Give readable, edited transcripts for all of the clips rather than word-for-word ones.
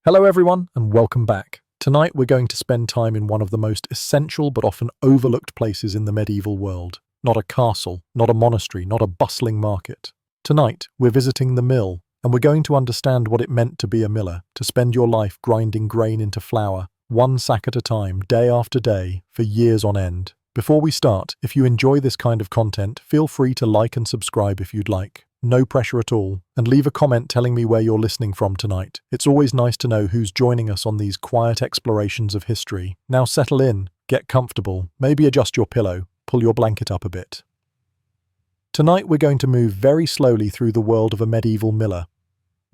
Hello everyone, and welcome back. Tonight we're going to spend time in one of the most essential but often overlooked places in the medieval world. Not a castle, not a monastery, not a bustling market. Tonight we're visiting the mill, and we're going to understand what it meant to be a miller, to spend your life grinding grain into flour, one sack at a time, day after day, for years on end. Before we start, if you enjoy this kind of content, feel free to like and subscribe if you'd like. No pressure at all, and leave a comment telling me where you're listening from tonight. It's always nice to know who's joining us on these quiet explorations of history. Now settle in, get comfortable, maybe adjust your pillow, pull your blanket up a bit. Tonight we're going to move very slowly through the world of a medieval miller.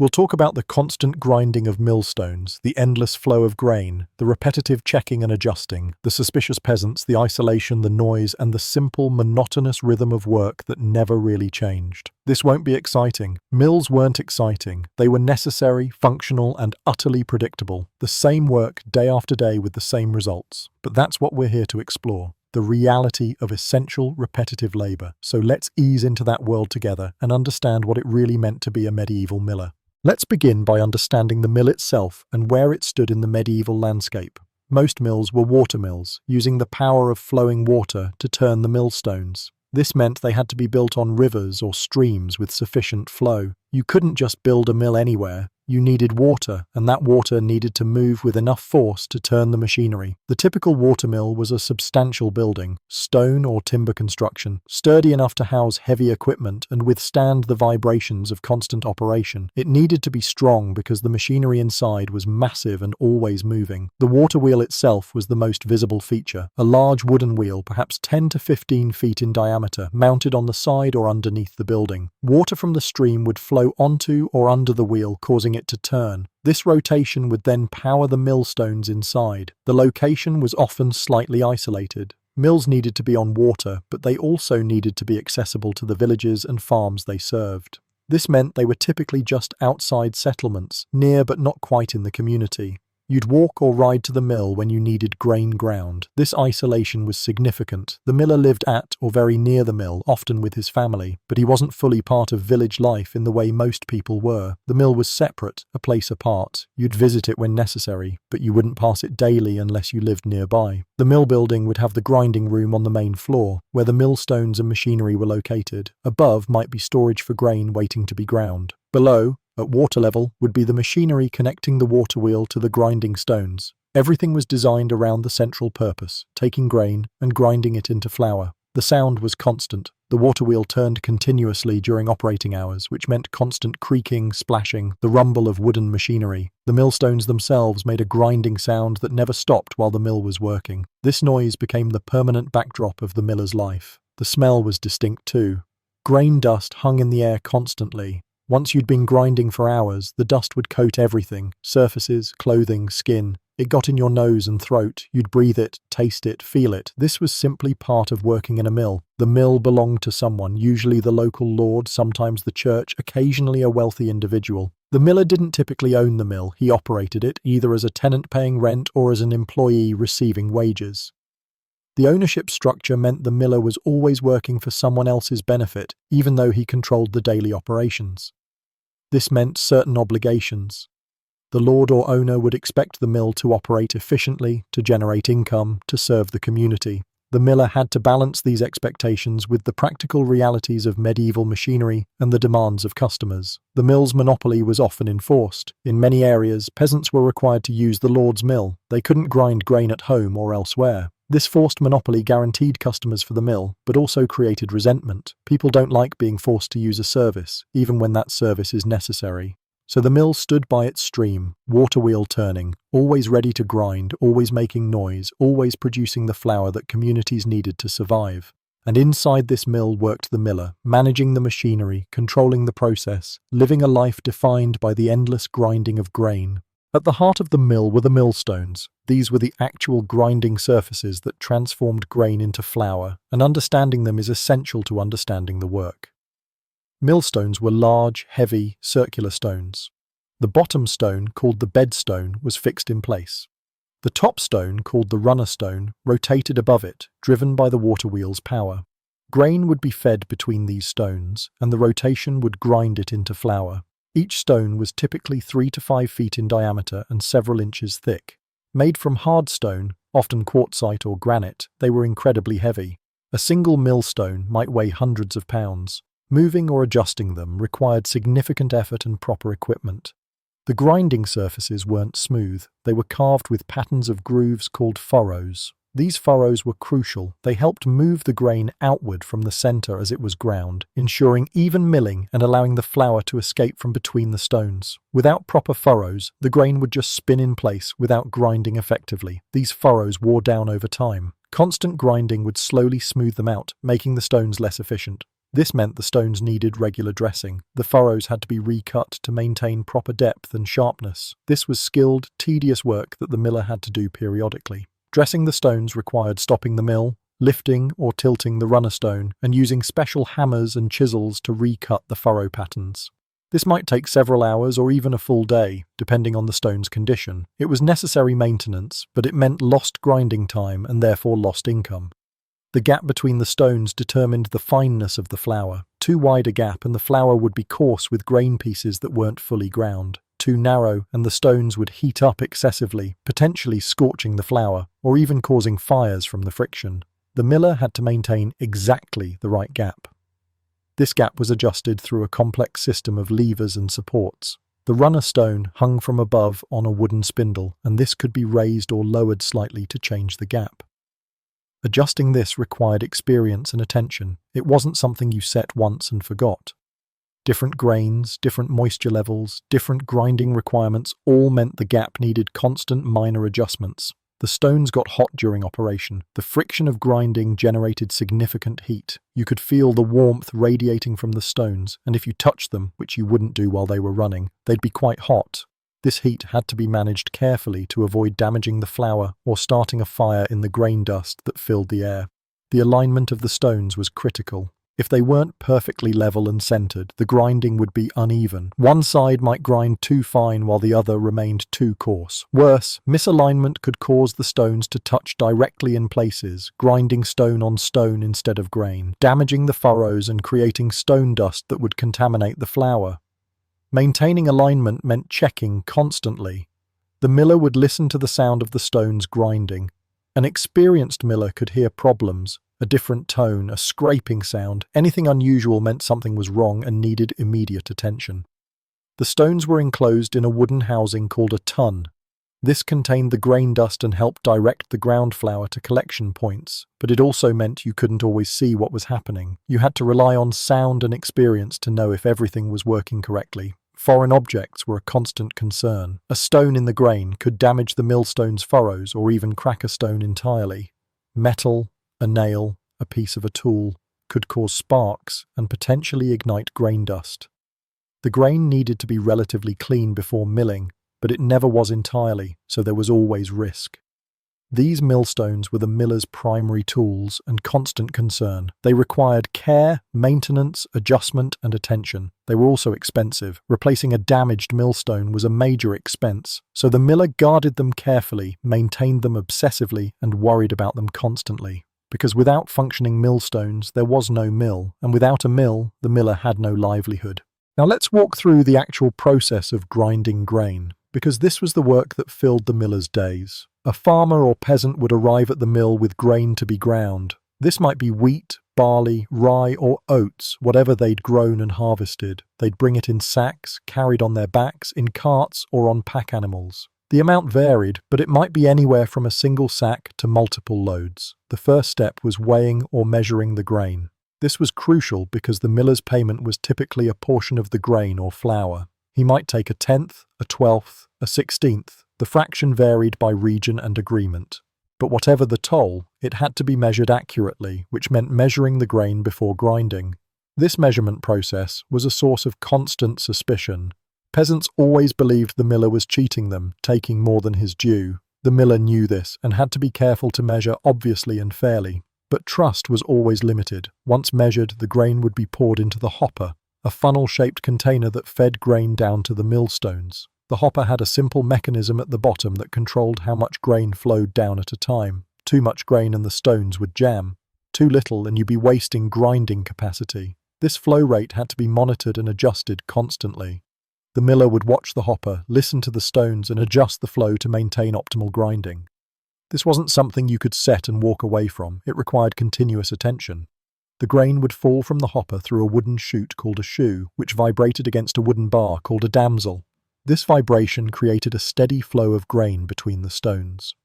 We'll talk about the constant grinding of millstones, the endless flow of grain, the repetitive checking and adjusting, the suspicious peasants, the isolation, the noise, and the simple, monotonous rhythm of work that never really changed. This won't be exciting. Mills weren't exciting. They were necessary, functional, and utterly predictable. The same work day after day with the same results. But that's what we're here to explore. The reality of essential, repetitive labor. So let's ease into that world together and understand what it really meant to be a medieval miller. Let's begin by understanding the mill itself and where it stood in the medieval landscape. Most mills were water mills, using the power of flowing water to turn the millstones. This meant they had to be built on rivers or streams with sufficient flow. You couldn't just build a mill anywhere. You needed water, and that water needed to move with enough force to turn the machinery. The typical watermill was a substantial building, stone or timber construction, sturdy enough to house heavy equipment and withstand the vibrations of constant operation. It needed to be strong because the machinery inside was massive and always moving. The water wheel itself was the most visible feature, a large wooden wheel, perhaps 10 to 15 feet in diameter, mounted on the side or underneath the building. Water from the stream would flow onto or under the wheel, causing it to turn. This rotation would then power the millstones inside. The location was often slightly isolated. Mills needed to be on water, but they also needed to be accessible to the villages and farms they served. This meant they were typically just outside settlements, near but not quite in the community. You'd walk or ride to the mill when you needed grain ground. This isolation was significant. The miller lived at or very near the mill, often with his family, but he wasn't fully part of village life in the way most people were. The mill was separate, a place apart. You'd visit it when necessary, but you wouldn't pass it daily unless you lived nearby. The mill building would have the grinding room on the main floor, where the millstones and machinery were located. Above might be storage for grain waiting to be ground. Below, at water level, would be the machinery connecting the water wheel to the grinding stones. Everything was designed around the central purpose, taking grain and grinding it into flour. The sound was constant. The water wheel turned continuously during operating hours, which meant constant creaking, splashing, the rumble of wooden machinery. The millstones themselves made a grinding sound that never stopped while the mill was working. This noise became the permanent backdrop of the miller's life. The smell was distinct too. Grain dust hung in the air constantly. Once you'd been grinding for hours, the dust would coat everything, surfaces, clothing, skin. It got in your nose and throat. You'd breathe it, taste it, feel it. This was simply part of working in a mill. The mill belonged to someone, usually the local lord, sometimes the church, occasionally a wealthy individual. The miller didn't typically own the mill. He operated it, either as a tenant paying rent or as an employee receiving wages. The ownership structure meant the miller was always working for someone else's benefit, even though he controlled the daily operations. This meant certain obligations. The lord or owner would expect the mill to operate efficiently, to generate income, to serve the community. The miller had to balance these expectations with the practical realities of medieval machinery and the demands of customers. The mill's monopoly was often enforced. In many areas, peasants were required to use the lord's mill. They couldn't grind grain at home or elsewhere. This forced monopoly guaranteed customers for the mill, but also created resentment. People don't like being forced to use a service, even when that service is necessary. So the mill stood by its stream, water wheel turning, always ready to grind, always making noise, always producing the flour that communities needed to survive. And inside this mill worked the miller, managing the machinery, controlling the process, living a life defined by the endless grinding of grain. At the heart of the mill were the millstones. These were the actual grinding surfaces that transformed grain into flour, and understanding them is essential to understanding the work. Millstones were large, heavy, circular stones. The bottom stone, called the bedstone, was fixed in place. The top stone, called the runner stone, rotated above it, driven by the water wheel's power. Grain would be fed between these stones, and the rotation would grind it into flour. Each stone was typically 3 to 5 feet in diameter and several inches thick. Made from hard stone, often quartzite or granite, they were incredibly heavy. A single millstone might weigh hundreds of pounds. Moving or adjusting them required significant effort and proper equipment. The grinding surfaces weren't smooth. They were carved with patterns of grooves called furrows. These furrows were crucial. They helped move the grain outward from the center as it was ground, ensuring even milling and allowing the flour to escape from between the stones. Without proper furrows, the grain would just spin in place without grinding effectively. These furrows wore down over time. Constant grinding would slowly smooth them out, making the stones less efficient. This meant the stones needed regular dressing. The furrows had to be recut to maintain proper depth and sharpness. This was skilled, tedious work that the miller had to do periodically. Dressing the stones required stopping the mill, lifting or tilting the runner stone, and using special hammers and chisels to recut the furrow patterns. This might take several hours or even a full day, depending on the stone's condition. It was necessary maintenance, but it meant lost grinding time and therefore lost income. The gap between the stones determined the fineness of the flour. Too wide a gap and the flour would be coarse with grain pieces that weren't fully ground. Too narrow and the stones would heat up excessively, potentially scorching the flour, or even causing fires from the friction. The miller had to maintain exactly the right gap. This gap was adjusted through a complex system of levers and supports. The runner stone hung from above on a wooden spindle, and this could be raised or lowered slightly to change the gap. Adjusting this required experience and attention. It wasn't something you set once and forgot. Different grains, different moisture levels, different grinding requirements all meant the gap needed constant minor adjustments. The stones got hot during operation. The friction of grinding generated significant heat. You could feel the warmth radiating from the stones, and if you touched them, which you wouldn't do while they were running, they'd be quite hot. This heat had to be managed carefully to avoid damaging the flour or starting a fire in the grain dust that filled the air. The alignment of the stones was critical. If they weren't perfectly level and centered, the grinding would be uneven. One side might grind too fine while the other remained too coarse. Worse, misalignment could cause the stones to touch directly in places, grinding stone on stone instead of grain, damaging the furrows and creating stone dust that would contaminate the flour. Maintaining alignment meant checking constantly. The miller would listen to the sound of the stones grinding. An experienced miller could hear problems, a different tone, a scraping sound. Anything unusual meant something was wrong and needed immediate attention. The stones were enclosed in a wooden housing called a tun. This contained the grain dust and helped direct the ground flour to collection points, but it also meant you couldn't always see what was happening. You had to rely on sound and experience to know if everything was working correctly. Foreign objects were a constant concern. A stone in the grain could damage the millstone's furrows or even crack a stone entirely. Metal, a nail, a piece of a tool, could cause sparks and potentially ignite grain dust. The grain needed to be relatively clean before milling, but it never was entirely, so there was always risk. These millstones were the miller's primary tools and constant concern. They required care, maintenance, adjustment, and attention. They were also expensive. Replacing a damaged millstone was a major expense, so the miller guarded them carefully, maintained them obsessively, and worried about them constantly. Because without functioning millstones, there was no mill, and without a mill, the miller had no livelihood. Now let's walk through the actual process of grinding grain, because this was the work that filled the miller's days. A farmer or peasant would arrive at the mill with grain to be ground. This might be wheat, barley, rye, or oats, whatever they'd grown and harvested. They'd bring it in sacks, carried on their backs, in carts, or on pack animals. The amount varied, but it might be anywhere from a single sack to multiple loads. The first step was weighing or measuring the grain. This was crucial because the miller's payment was typically a portion of the grain or flour. He might take a tenth, a twelfth, a 16th. The fraction varied by region and agreement. But whatever the toll, it had to be measured accurately, which meant measuring the grain before grinding. This measurement process was a source of constant suspicion. Peasants always believed the miller was cheating them, taking more than his due. The miller knew this and had to be careful to measure obviously and fairly. But trust was always limited. Once measured, the grain would be poured into the hopper, a funnel-shaped container that fed grain down to the millstones. The hopper had a simple mechanism at the bottom that controlled how much grain flowed down at a time. Too much grain and the stones would jam. Too little and you'd be wasting grinding capacity. This flow rate had to be monitored and adjusted constantly. The miller would watch the hopper, listen to the stones, and adjust the flow to maintain optimal grinding. This wasn't something you could set and walk away from. It required continuous attention. The grain would fall from the hopper through a wooden chute called a shoe, which vibrated against a wooden bar called a damsel. This vibration created a steady flow of grain between the stones.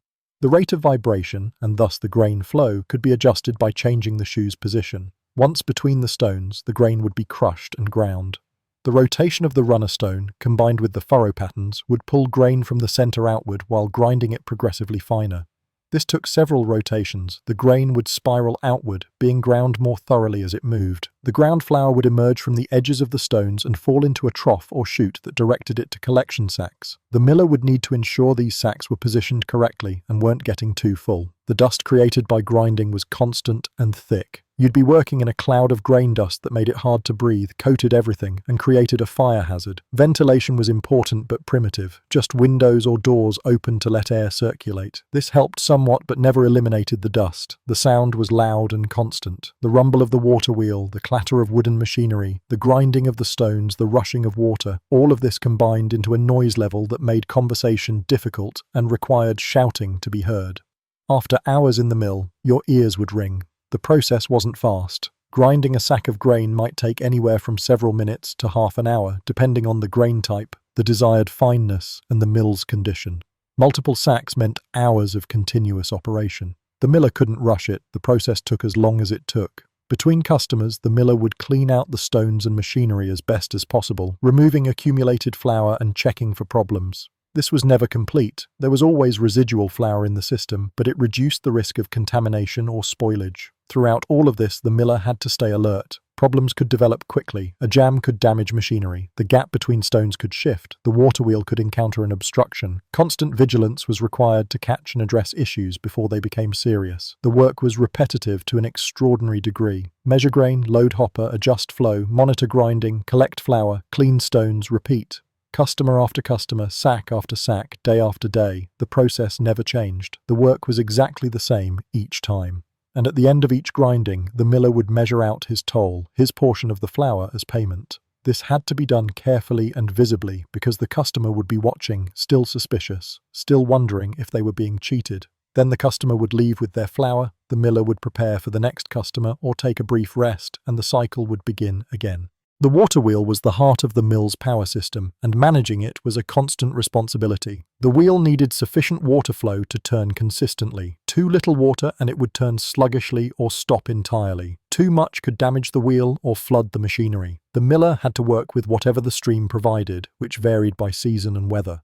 The rate of vibration, and thus the grain flow, could be adjusted by changing the shoe's position. Once between the stones, the grain would be crushed and ground. The rotation of the runner stone, combined with the furrow patterns, would pull grain from the center outward while grinding it progressively finer. This took several rotations. The grain would spiral outward, being ground more thoroughly as it moved. The ground flour would emerge from the edges of the stones and fall into a trough or chute that directed it to collection sacks. The miller would need to ensure these sacks were positioned correctly and weren't getting too full. The dust created by grinding was constant and thick. You'd be working in a cloud of grain dust that made it hard to breathe, coated everything, and created a fire hazard. Ventilation was important but primitive, just windows or doors open to let air circulate. This helped somewhat but never eliminated the dust. The sound was loud and constant. The rumble of the water wheel, the clatter of wooden machinery, the grinding of the stones, the rushing of water, all of this combined into a noise level that made conversation difficult and required shouting to be heard. After hours in the mill, your ears would ring. The process wasn't fast. Grinding a sack of grain might take anywhere from several minutes to half an hour, depending on the grain type, the desired fineness, and the mill's condition. Multiple sacks meant hours of continuous operation. The miller couldn't rush it. The process took as long as it took. Between customers, the miller would clean out the stones and machinery as best as possible, removing accumulated flour and checking for problems. This was never complete. There was always residual flour in the system, but it reduced the risk of contamination or spoilage. Throughout all of this, the miller had to stay alert. Problems could develop quickly. A jam could damage machinery. The gap between stones could shift. The water wheel could encounter an obstruction. Constant vigilance was required to catch and address issues before they became serious. The work was repetitive to an extraordinary degree. Measure grain, load hopper, adjust flow, monitor grinding, collect flour, clean stones, repeat. Customer after customer, sack after sack, day after day, the process never changed. The work was exactly the same each time. And at the end of each grinding, the miller would measure out his toll, his portion of the flour, as payment. This had to be done carefully and visibly because the customer would be watching, still suspicious, still wondering if they were being cheated. Then the customer would leave with their flour, the miller would prepare for the next customer or take a brief rest, and the cycle would begin again. The water wheel was the heart of the mill's power system, and managing it was a constant responsibility. The wheel needed sufficient water flow to turn consistently. Too little water and it would turn sluggishly or stop entirely. Too much could damage the wheel or flood the machinery. The miller had to work with whatever the stream provided, which varied by season and weather.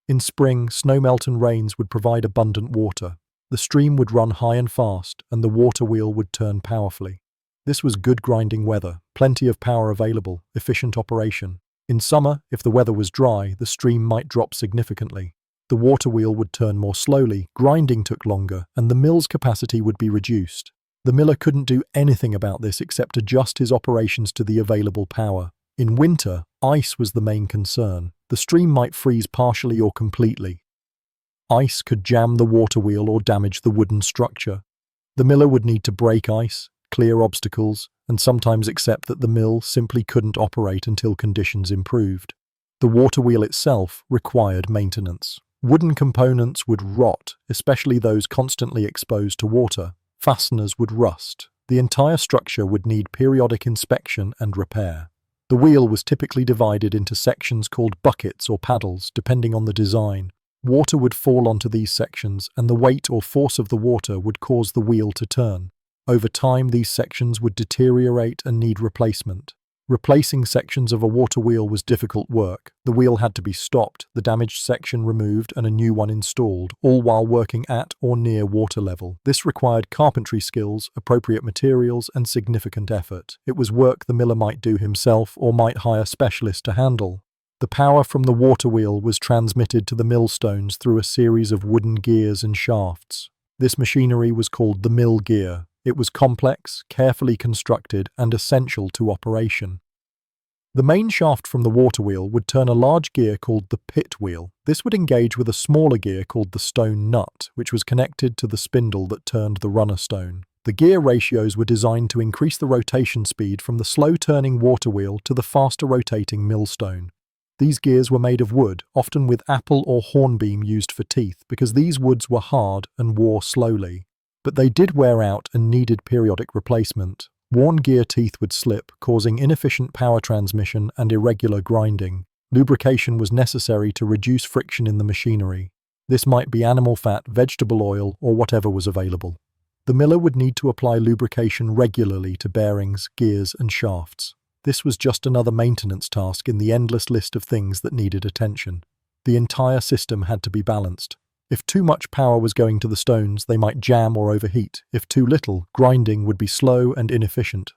In spring, snowmelt and rains would provide abundant water. The stream would run high and fast, and the water wheel would turn powerfully. This was good grinding weather, plenty of power available, efficient operation. In summer, if the weather was dry, the stream might drop significantly. The water wheel would turn more slowly, grinding took longer, and the mill's capacity would be reduced. The miller couldn't do anything about this except adjust his operations to the available power. In winter, ice was the main concern. The stream might freeze partially or completely. Ice could jam the water wheel or damage the wooden structure. The miller would need to break ice, clear obstacles, and sometimes accept that the mill simply couldn't operate until conditions improved. The water wheel itself required maintenance. Wooden components would rot, especially those constantly exposed to water. Fasteners would rust. The entire structure would need periodic inspection and repair. The wheel was typically divided into sections called buckets or paddles, depending on the design. Water would fall onto these sections, and the weight or force of the water would cause the wheel to turn. Over time, these sections would deteriorate and need replacement. Replacing sections of a water wheel was difficult work. The wheel had to be stopped, the damaged section removed, and a new one installed, all while working at or near water level. This required carpentry skills, appropriate materials, and significant effort. It was work the miller might do himself or might hire specialists to handle. The power from the water wheel was transmitted to the millstones through a series of wooden gears and shafts. This machinery was called the mill gear. It was complex, carefully constructed, and essential to operation. The main shaft from the water wheel would turn a large gear called the pit wheel. This would engage with a smaller gear called the stone nut, which was connected to the spindle that turned the runner stone. The gear ratios were designed to increase the rotation speed from the slow-turning water wheel to the faster-rotating millstone. These gears were made of wood, often with apple or hornbeam used for teeth, because these woods were hard and wore slowly. But they did wear out and needed periodic replacement. Worn gear teeth would slip, causing inefficient power transmission and irregular grinding. Lubrication was necessary to reduce friction in the machinery. This might be animal fat, vegetable oil, or whatever was available. The miller would need to apply lubrication regularly to bearings, gears, and shafts. This was just another maintenance task in the endless list of things that needed attention. The entire system had to be balanced. If too much power was going to the stones, they might jam or overheat. If too little, grinding would be slow and inefficient.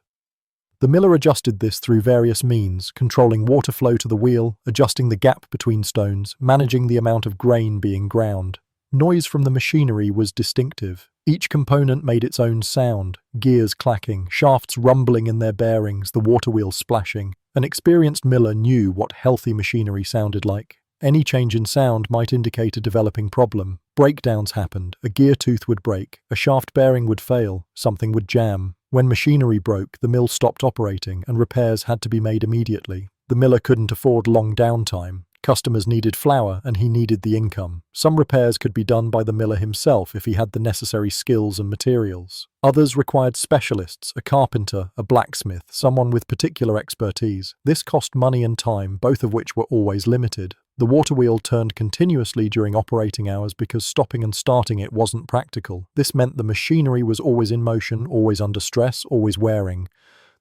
The miller adjusted this through various means, controlling water flow to the wheel, adjusting the gap between stones, managing the amount of grain being ground. Noise from the machinery was distinctive. Each component made its own sound, gears clacking, shafts rumbling in their bearings, the waterwheel splashing. An experienced miller knew what healthy machinery sounded like. Any change in sound might indicate a developing problem. Breakdowns happened, a gear tooth would break, a shaft bearing would fail, something would jam. When machinery broke, the mill stopped operating and repairs had to be made immediately. The miller couldn't afford long downtime. Customers needed flour and he needed the income. Some repairs could be done by the miller himself if he had the necessary skills and materials. Others required specialists, a carpenter, a blacksmith, someone with particular expertise. This cost money and time, both of which were always limited. The waterwheel turned continuously during operating hours because stopping and starting it wasn't practical. This meant the machinery was always in motion, always under stress, always wearing.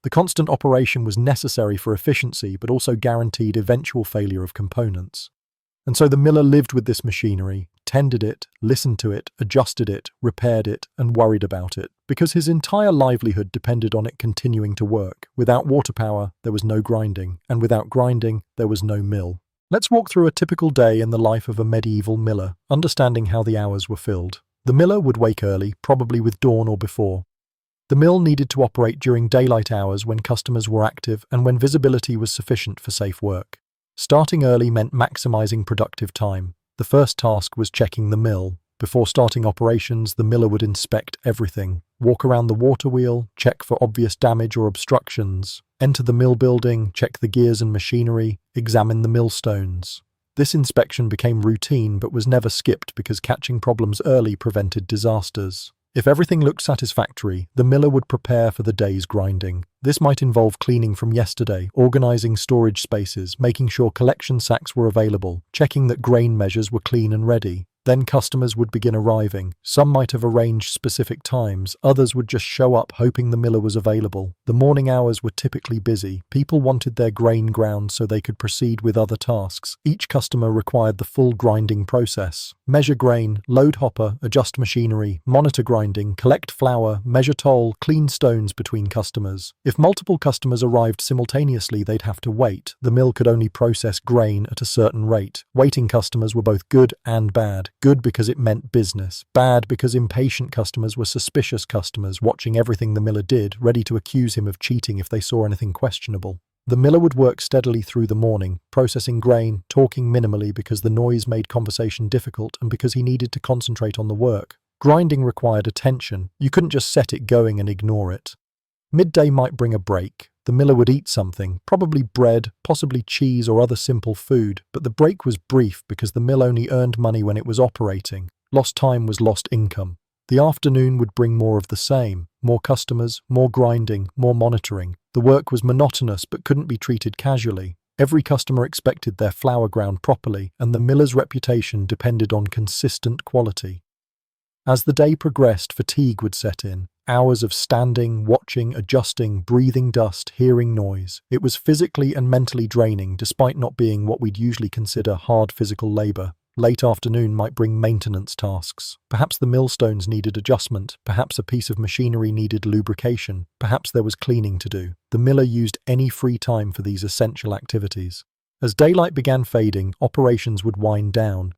The constant operation was necessary for efficiency, but also guaranteed eventual failure of components. And so the miller lived with this machinery, tended it, listened to it, adjusted it, repaired it, and worried about it, because his entire livelihood depended on it continuing to work. Without water power, there was no grinding, and without grinding, there was no mill. Let's walk through a typical day in the life of a medieval miller, understanding how the hours were filled. The miller would wake early, probably with dawn or before. The mill needed to operate during daylight hours when customers were active and when visibility was sufficient for safe work. Starting early meant maximizing productive time. The first task was checking the mill. Before starting operations, the miller would inspect everything, walk around the water wheel, check for obvious damage or obstructions, enter the mill building, check the gears and machinery, examine the millstones. This inspection became routine but was never skipped because catching problems early prevented disasters. If everything looked satisfactory, the miller would prepare for the day's grinding. This might involve cleaning from yesterday, organizing storage spaces, making sure collection sacks were available, checking that grain measures were clean and ready. Then customers would begin arriving. Some might have arranged specific times, others would just show up hoping the miller was available. The morning hours were typically busy. People wanted their grain ground so they could proceed with other tasks. Each customer required the full grinding process. Measure grain, load hopper, adjust machinery, monitor grinding, collect flour, measure toll, clean stones between customers. If multiple customers arrived simultaneously, they'd have to wait. The mill could only process grain at a certain rate. Waiting customers were both good and bad. Good because it meant business. Bad because impatient customers were suspicious customers, watching everything the miller did, ready to accuse him of cheating if they saw anything questionable. The miller would work steadily through the morning, processing grain, talking minimally because the noise made conversation difficult and because he needed to concentrate on the work. Grinding required attention. You couldn't just set it going and ignore it. Midday might bring a break. The miller would eat something, probably bread, possibly cheese or other simple food, but the break was brief because the mill only earned money when it was operating. Lost time was lost income. The afternoon would bring more of the same. More customers, more grinding, more monitoring. The work was monotonous but couldn't be treated casually. Every customer expected their flour ground properly, and the miller's reputation depended on consistent quality. As the day progressed, fatigue would set in. Hours of standing, watching, adjusting, breathing dust, hearing noise. It was physically and mentally draining, despite not being what we'd usually consider hard physical labor. Late afternoon might bring maintenance tasks. Perhaps the millstones needed adjustment. Perhaps a piece of machinery needed lubrication. Perhaps there was cleaning to do. The miller used any free time for these essential activities. As daylight began fading, operations would wind down,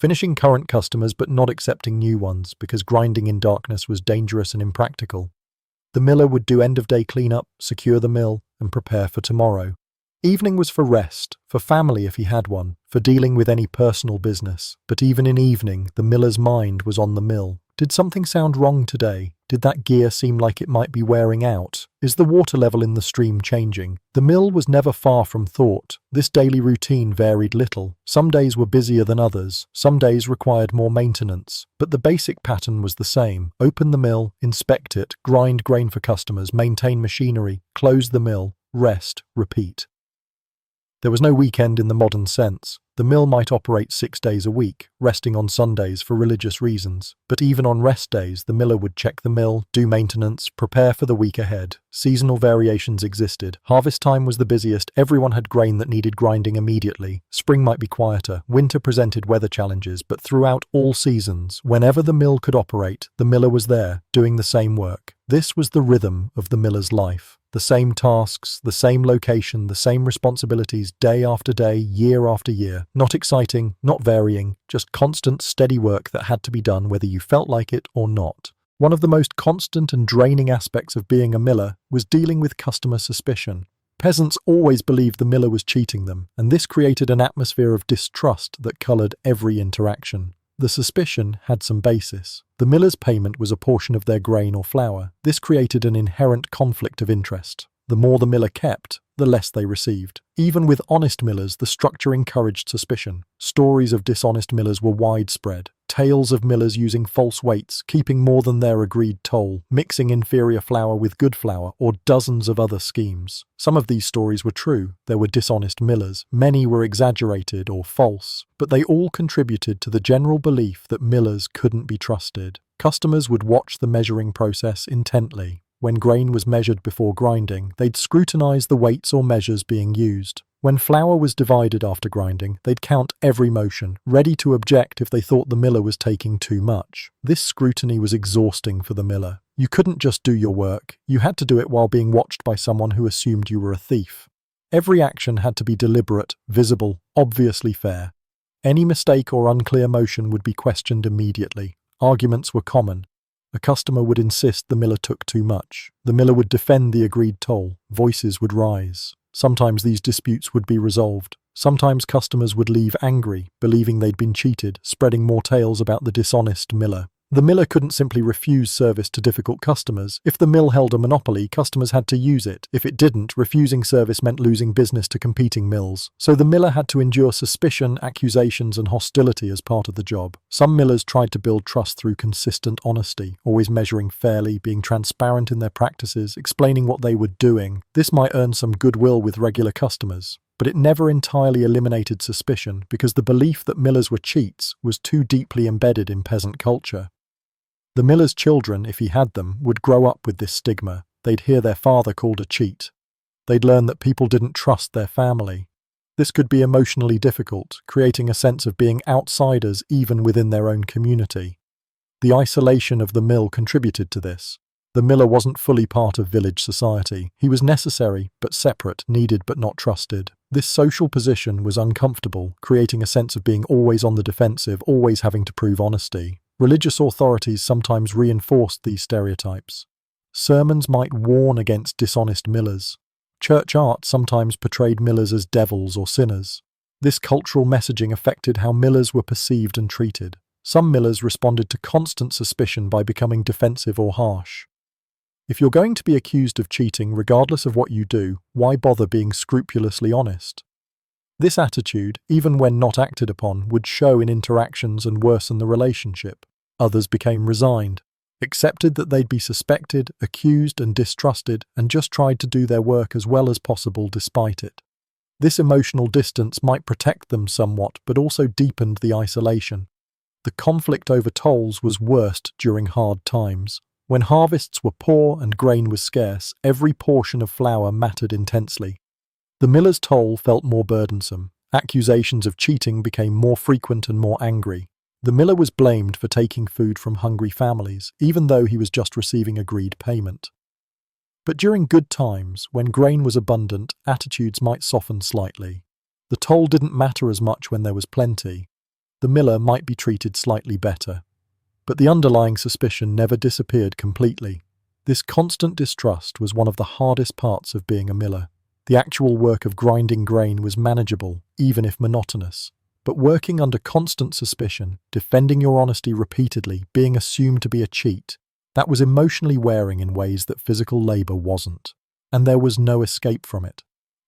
finishing current customers but not accepting new ones because grinding in darkness was dangerous and impractical. The miller would do end-of-day cleanup, secure the mill, and prepare for tomorrow. Evening was for rest, for family if he had one, for dealing with any personal business. But even in evening, the miller's mind was on the mill. Did something sound wrong today? Did that gear seem like it might be wearing out? Is the water level in the stream changing? The mill was never far from thought. This daily routine varied little. Some days were busier than others. Some days required more maintenance. But the basic pattern was the same. Open the mill, inspect it, grind grain for customers, maintain machinery, close the mill, rest, repeat. There was no weekend in the modern sense. The mill might operate 6 days a week, resting on Sundays for religious reasons. But even on rest days, the miller would check the mill, do maintenance, prepare for the week ahead. Seasonal variations existed. Harvest time was the busiest. Everyone had grain that needed grinding immediately. Spring might be quieter. Winter presented weather challenges. But throughout all seasons, whenever the mill could operate, the miller was there, doing the same work. This was the rhythm of the miller's life. The same tasks, the same location, the same responsibilities day after day, year after year. Not exciting, not varying, just constant, steady work that had to be done whether you felt like it or not. One of the most constant and draining aspects of being a miller was dealing with customer suspicion. Peasants always believed the miller was cheating them, and this created an atmosphere of distrust that coloured every interaction. The suspicion had some basis. The miller's payment was a portion of their grain or flour. This created an inherent conflict of interest. The more the miller kept, the less they received. Even with honest millers, the structure encouraged suspicion. Stories of dishonest millers were widespread. Tales of millers using false weights, keeping more than their agreed toll, mixing inferior flour with good flour, or dozens of other schemes. Some of these stories were true. There were dishonest millers. Many were exaggerated or false, but they all contributed to the general belief that millers couldn't be trusted. Customers would watch the measuring process intently. When grain was measured before grinding, they'd scrutinize the weights or measures being used. When flour was divided after grinding, they'd count every motion, ready to object if they thought the miller was taking too much. This scrutiny was exhausting for the miller. You couldn't just do your work. You had to do it while being watched by someone who assumed you were a thief. Every action had to be deliberate, visible, obviously fair. Any mistake or unclear motion would be questioned immediately. Arguments were common. A customer would insist the miller took too much. The miller would defend the agreed toll. Voices would rise. Sometimes these disputes would be resolved. Sometimes customers would leave angry, believing they'd been cheated, spreading more tales about the dishonest miller. The miller couldn't simply refuse service to difficult customers. If the mill held a monopoly, customers had to use it. If it didn't, refusing service meant losing business to competing mills. So the miller had to endure suspicion, accusations, and hostility as part of the job. Some millers tried to build trust through consistent honesty, always measuring fairly, being transparent in their practices, explaining what they were doing. This might earn some goodwill with regular customers. But it never entirely eliminated suspicion because the belief that millers were cheats was too deeply embedded in peasant culture. The miller's children, if he had them, would grow up with this stigma. They'd hear their father called a cheat. They'd learn that people didn't trust their family. This could be emotionally difficult, creating a sense of being outsiders even within their own community. The isolation of the mill contributed to this. The miller wasn't fully part of village society. He was necessary, but separate, needed but not trusted. This social position was uncomfortable, creating a sense of being always on the defensive, always having to prove honesty. Religious authorities sometimes reinforced these stereotypes. Sermons might warn against dishonest millers. Church art sometimes portrayed millers as devils or sinners. This cultural messaging affected how millers were perceived and treated. Some millers responded to constant suspicion by becoming defensive or harsh. If you're going to be accused of cheating regardless of what you do, why bother being scrupulously honest? This attitude, even when not acted upon, would show in interactions and worsen the relationship. Others became resigned, accepted that they'd be suspected, accused and distrusted, and just tried to do their work as well as possible despite it. This emotional distance might protect them somewhat, but also deepened the isolation. The conflict over tolls was worst during hard times. When harvests were poor and grain was scarce, every portion of flour mattered intensely. The miller's toll felt more burdensome. Accusations of cheating became more frequent and more angry. The miller was blamed for taking food from hungry families, even though he was just receiving agreed payment. But during good times, when grain was abundant, attitudes might soften slightly. The toll didn't matter as much when there was plenty. The miller might be treated slightly better. But the underlying suspicion never disappeared completely. This constant distrust was one of the hardest parts of being a miller. The actual work of grinding grain was manageable, even if monotonous. But working under constant suspicion, defending your honesty repeatedly, being assumed to be a cheat, that was emotionally wearing in ways that physical labor wasn't. And there was no escape from it.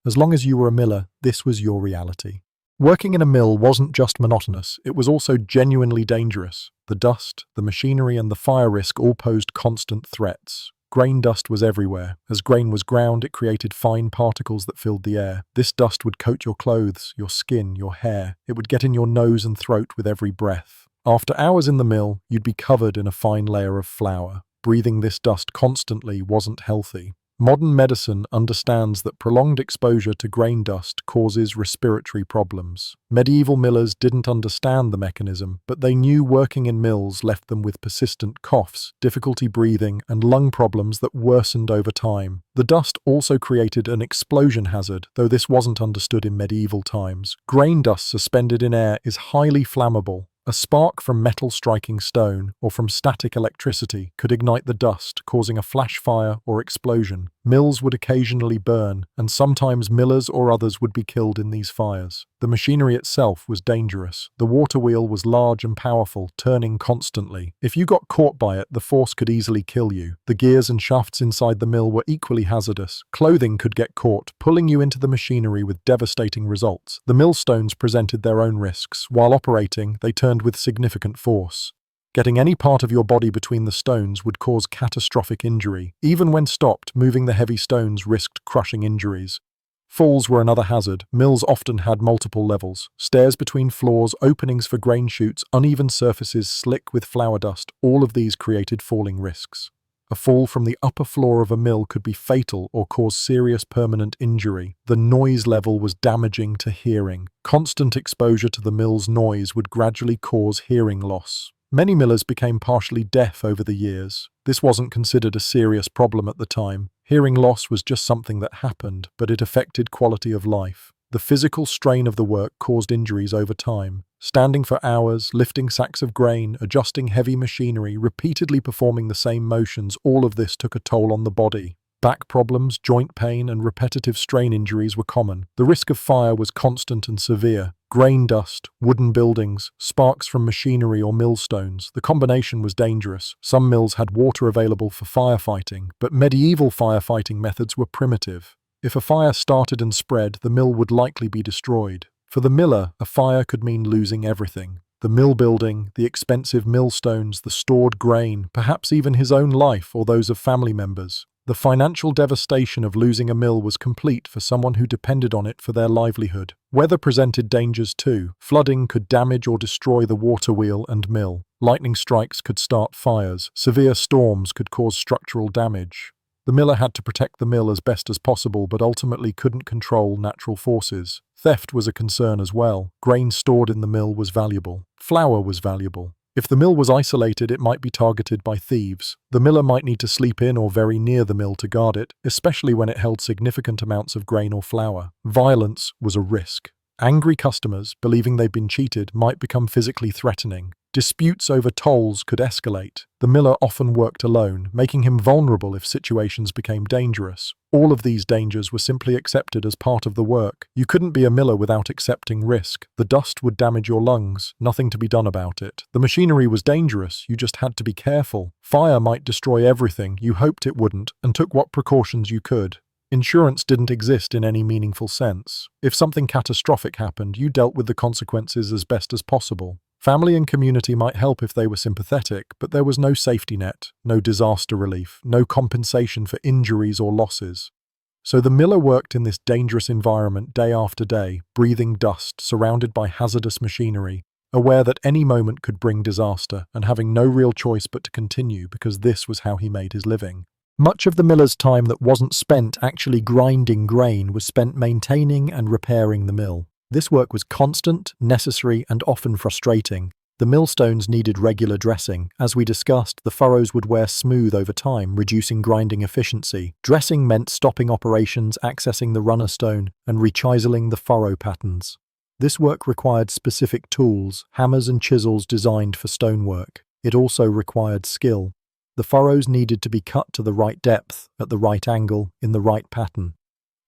As long as you were a miller, this was your reality. Working in a mill wasn't just monotonous, it was also genuinely dangerous. The dust, the machinery, and the fire risk all posed constant threats. Grain dust was everywhere. As grain was ground, it created fine particles that filled the air. This dust would coat your clothes, your skin, your hair. It would get in your nose and throat with every breath. After hours in the mill, you'd be covered in a fine layer of flour. Breathing this dust constantly wasn't healthy. Modern medicine understands that prolonged exposure to grain dust causes respiratory problems. Medieval millers didn't understand the mechanism, but they knew working in mills left them with persistent coughs, difficulty breathing, and lung problems that worsened over time. The dust also created an explosion hazard, though this wasn't understood in medieval times. Grain dust suspended in air is highly flammable. A spark from metal striking stone or from static electricity could ignite the dust, causing a flash fire or explosion. Mills would occasionally burn, and sometimes millers or others would be killed in these fires. The machinery itself was dangerous. The waterwheel was large and powerful, turning constantly. If you got caught by it, the force could easily kill you. The gears and shafts inside the mill were equally hazardous. Clothing could get caught, pulling you into the machinery with devastating results. The millstones presented their own risks. While operating, they turned with significant force. Getting any part of your body between the stones would cause catastrophic injury. Even when stopped, moving the heavy stones risked crushing injuries. Falls were another hazard. Mills often had multiple levels. Stairs between floors, openings for grain chutes, uneven surfaces slick with flour dust. All of these created falling risks. A fall from the upper floor of a mill could be fatal or cause serious permanent injury. The noise level was damaging to hearing. Constant exposure to the mill's noise would gradually cause hearing loss. Many millers became partially deaf over the years. This wasn't considered a serious problem at the time. Hearing loss was just something that happened, but it affected quality of life. The physical strain of the work caused injuries over time. Standing for hours, lifting sacks of grain, adjusting heavy machinery, repeatedly performing the same motions, all of this took a toll on the body. Back problems, joint pain, and repetitive strain injuries were common. The risk of fire was constant and severe. Grain dust, wooden buildings, sparks from machinery or millstones. The combination was dangerous. Some mills had water available for firefighting, but medieval firefighting methods were primitive. If a fire started and spread, the mill would likely be destroyed. For the miller, a fire could mean losing everything. The mill building, the expensive millstones, the stored grain, perhaps even his own life or those of family members. The financial devastation of losing a mill was complete for someone who depended on it for their livelihood. Weather presented dangers too. Flooding could damage or destroy the waterwheel and mill. Lightning strikes could start fires. Severe storms could cause structural damage. The miller had to protect the mill as best as possible, but ultimately couldn't control natural forces. Theft was a concern as well. Grain stored in the mill was valuable. Flour was valuable. If the mill was isolated, it might be targeted by thieves. The miller might need to sleep in or very near the mill to guard it, especially when it held significant amounts of grain or flour. Violence was a risk. Angry customers, believing they'd been cheated, might become physically threatening. Disputes over tolls could escalate. The miller often worked alone, making him vulnerable if situations became dangerous. All of these dangers were simply accepted as part of the work. You couldn't be a miller without accepting risk. The dust would damage your lungs, nothing to be done about it. The machinery was dangerous, you just had to be careful. Fire might destroy everything, you hoped it wouldn't, and took what precautions you could. Insurance didn't exist in any meaningful sense. If something catastrophic happened, you dealt with the consequences as best as possible. Family and community might help if they were sympathetic, but there was no safety net, no disaster relief, no compensation for injuries or losses. So the miller worked in this dangerous environment day after day, breathing dust, surrounded by hazardous machinery, aware that any moment could bring disaster, and having no real choice but to continue because this was how he made his living. Much of the miller's time that wasn't spent actually grinding grain was spent maintaining and repairing the mill. This work was constant, necessary, and often frustrating. The millstones needed regular dressing. As we discussed, the furrows would wear smooth over time, reducing grinding efficiency. Dressing meant stopping operations, accessing the runner stone, and rechiseling the furrow patterns. This work required specific tools, hammers and chisels designed for stonework. It also required skill. The furrows needed to be cut to the right depth, at the right angle, in the right pattern.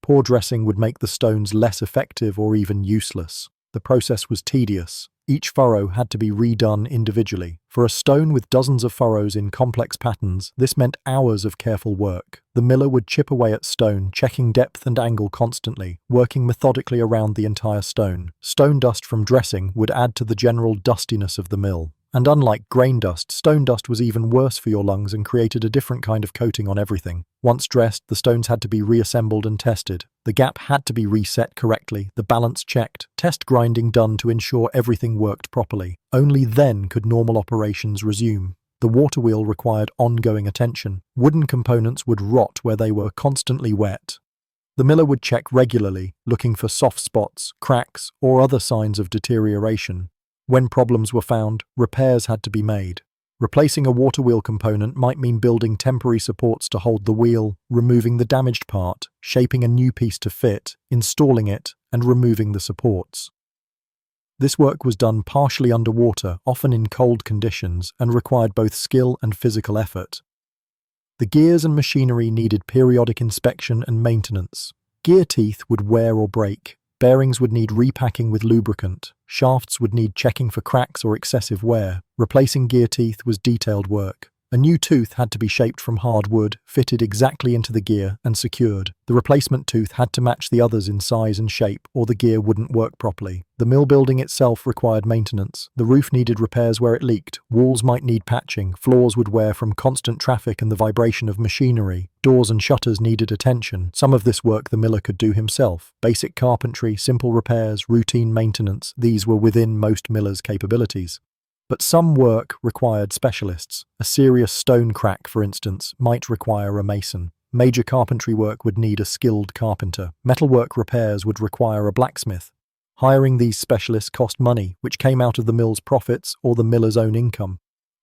Poor dressing would make the stones less effective or even useless. The process was tedious. Each furrow had to be redone individually. For a stone with dozens of furrows in complex patterns, this meant hours of careful work. The miller would chip away at stone, checking depth and angle constantly, working methodically around the entire stone. Stone dust from dressing would add to the general dustiness of the mill. And unlike grain dust, stone dust was even worse for your lungs and created a different kind of coating on everything. Once dressed, the stones had to be reassembled and tested. The gap had to be reset correctly, the balance checked, test grinding done to ensure everything worked properly. Only then could normal operations resume. The water wheel required ongoing attention. Wooden components would rot where they were constantly wet. The miller would check regularly, looking for soft spots, cracks, or other signs of deterioration. When problems were found, repairs had to be made. Replacing a water wheel component might mean building temporary supports to hold the wheel, removing the damaged part, shaping a new piece to fit, installing it, and removing the supports. This work was done partially underwater, often in cold conditions, and required both skill and physical effort. The gears and machinery needed periodic inspection and maintenance. Gear teeth would wear or break. Bearings would need repacking with lubricant. Shafts would need checking for cracks or excessive wear. Replacing gear teeth was detailed work. A new tooth had to be shaped from hard wood, fitted exactly into the gear, and secured. The replacement tooth had to match the others in size and shape, or the gear wouldn't work properly. The mill building itself required maintenance. The roof needed repairs where it leaked. Walls might need patching. Floors would wear from constant traffic and the vibration of machinery. Doors and shutters needed attention. Some of this work the miller could do himself. Basic carpentry, simple repairs, routine maintenance, these were within most millers' capabilities. But some work required specialists. A serious stone crack, for instance, might require a mason. Major carpentry work would need a skilled carpenter. Metalwork repairs would require a blacksmith. Hiring these specialists cost money, which came out of the mill's profits or the miller's own income.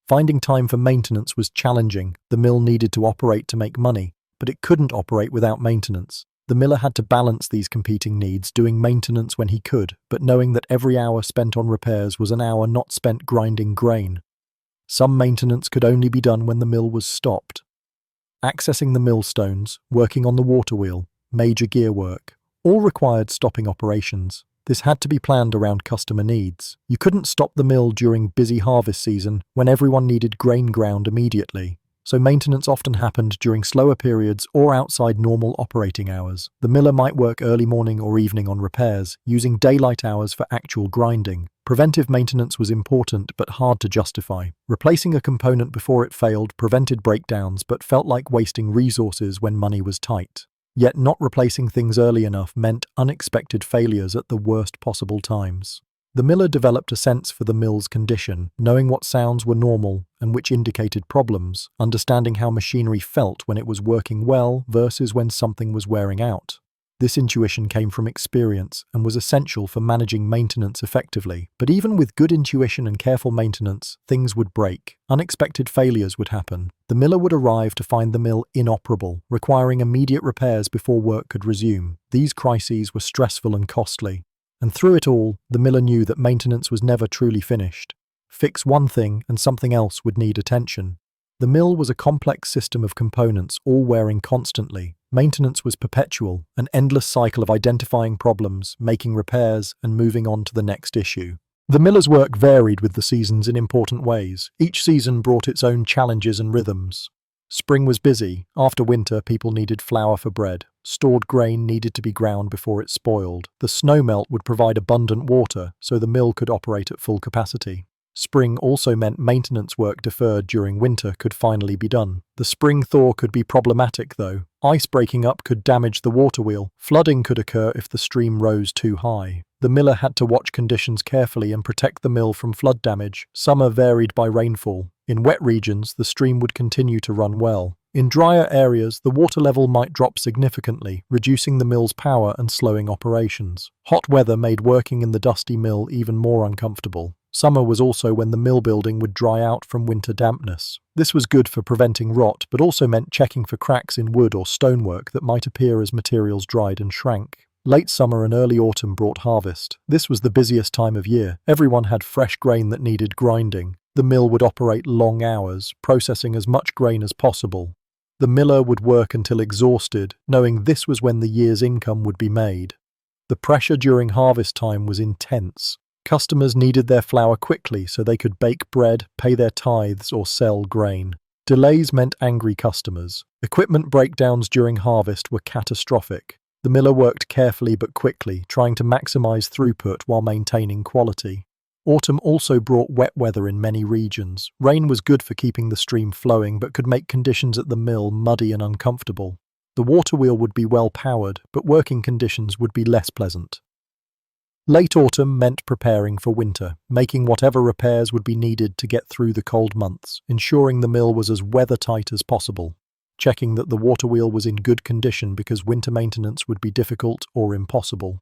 Finding time for maintenance was challenging. The mill needed to operate to make money, but it couldn't operate without maintenance. The miller had to balance these competing needs, doing maintenance when he could, but knowing that every hour spent on repairs was an hour not spent grinding grain. Some maintenance could only be done when the mill was stopped. Accessing the millstones, working on the water wheel, major gear work, all required stopping operations. This had to be planned around customer needs. You couldn't stop the mill during busy harvest season when everyone needed grain ground immediately. So maintenance often happened during slower periods or outside normal operating hours. The miller might work early morning or evening on repairs, using daylight hours for actual grinding. Preventive maintenance was important but hard to justify. Replacing a component before it failed prevented breakdowns but felt like wasting resources when money was tight. Yet not replacing things early enough meant unexpected failures at the worst possible times. The miller developed a sense for the mill's condition, knowing what sounds were normal and which indicated problems, understanding how machinery felt when it was working well versus when something was wearing out. This intuition came from experience and was essential for managing maintenance effectively. But even with good intuition and careful maintenance, things would break. Unexpected failures would happen. The miller would arrive to find the mill inoperable, requiring immediate repairs before work could resume. These crises were stressful and costly. And through it all, the miller knew that maintenance was never truly finished. Fix one thing and something else would need attention. The mill was a complex system of components, all wearing constantly. Maintenance was perpetual, an endless cycle of identifying problems, making repairs, and moving on to the next issue. The miller's work varied with the seasons in important ways. Each season brought its own challenges and rhythms. Spring was busy. After winter, people needed flour for bread. Stored grain needed to be ground before it spoiled. The snowmelt would provide abundant water, so the mill could operate at full capacity. Spring also meant maintenance work deferred during winter could finally be done. The spring thaw could be problematic, though. Ice breaking up could damage the water wheel. Flooding could occur if the stream rose too high. The miller had to watch conditions carefully and protect the mill from flood damage. Summer varied by rainfall. In wet regions, the stream would continue to run well. In drier areas, the water level might drop significantly, reducing the mill's power and slowing operations. Hot weather made working in the dusty mill even more uncomfortable. Summer was also when the mill building would dry out from winter dampness. This was good for preventing rot, but also meant checking for cracks in wood or stonework that might appear as materials dried and shrank. Late summer and early autumn brought harvest. This was the busiest time of year. Everyone had fresh grain that needed grinding. The mill would operate long hours, processing as much grain as possible. The miller would work until exhausted, knowing this was when the year's income would be made. The pressure during harvest time was intense. Customers needed their flour quickly so they could bake bread, pay their tithes, or sell grain. Delays meant angry customers. Equipment breakdowns during harvest were catastrophic. The miller worked carefully but quickly, trying to maximize throughput while maintaining quality. Autumn also brought wet weather in many regions. Rain was good for keeping the stream flowing, but could make conditions at the mill muddy and uncomfortable. The waterwheel would be well powered, but working conditions would be less pleasant. Late autumn meant preparing for winter, making whatever repairs would be needed to get through the cold months, ensuring the mill was as weather-tight as possible, checking that the waterwheel was in good condition because winter maintenance would be difficult or impossible.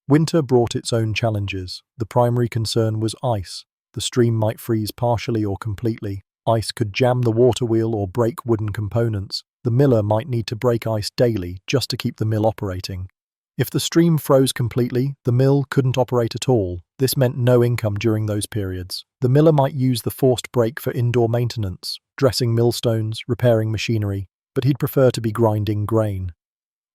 Winter brought its own challenges. The primary concern was ice. The stream might freeze partially or completely. Ice could jam the waterwheel or break wooden components. The miller might need to break ice daily just to keep the mill operating. If the stream froze completely, the mill couldn't operate at all. This meant no income during those periods. The miller might use the forced break for indoor maintenance, dressing millstones, repairing machinery, but he'd prefer to be grinding grain.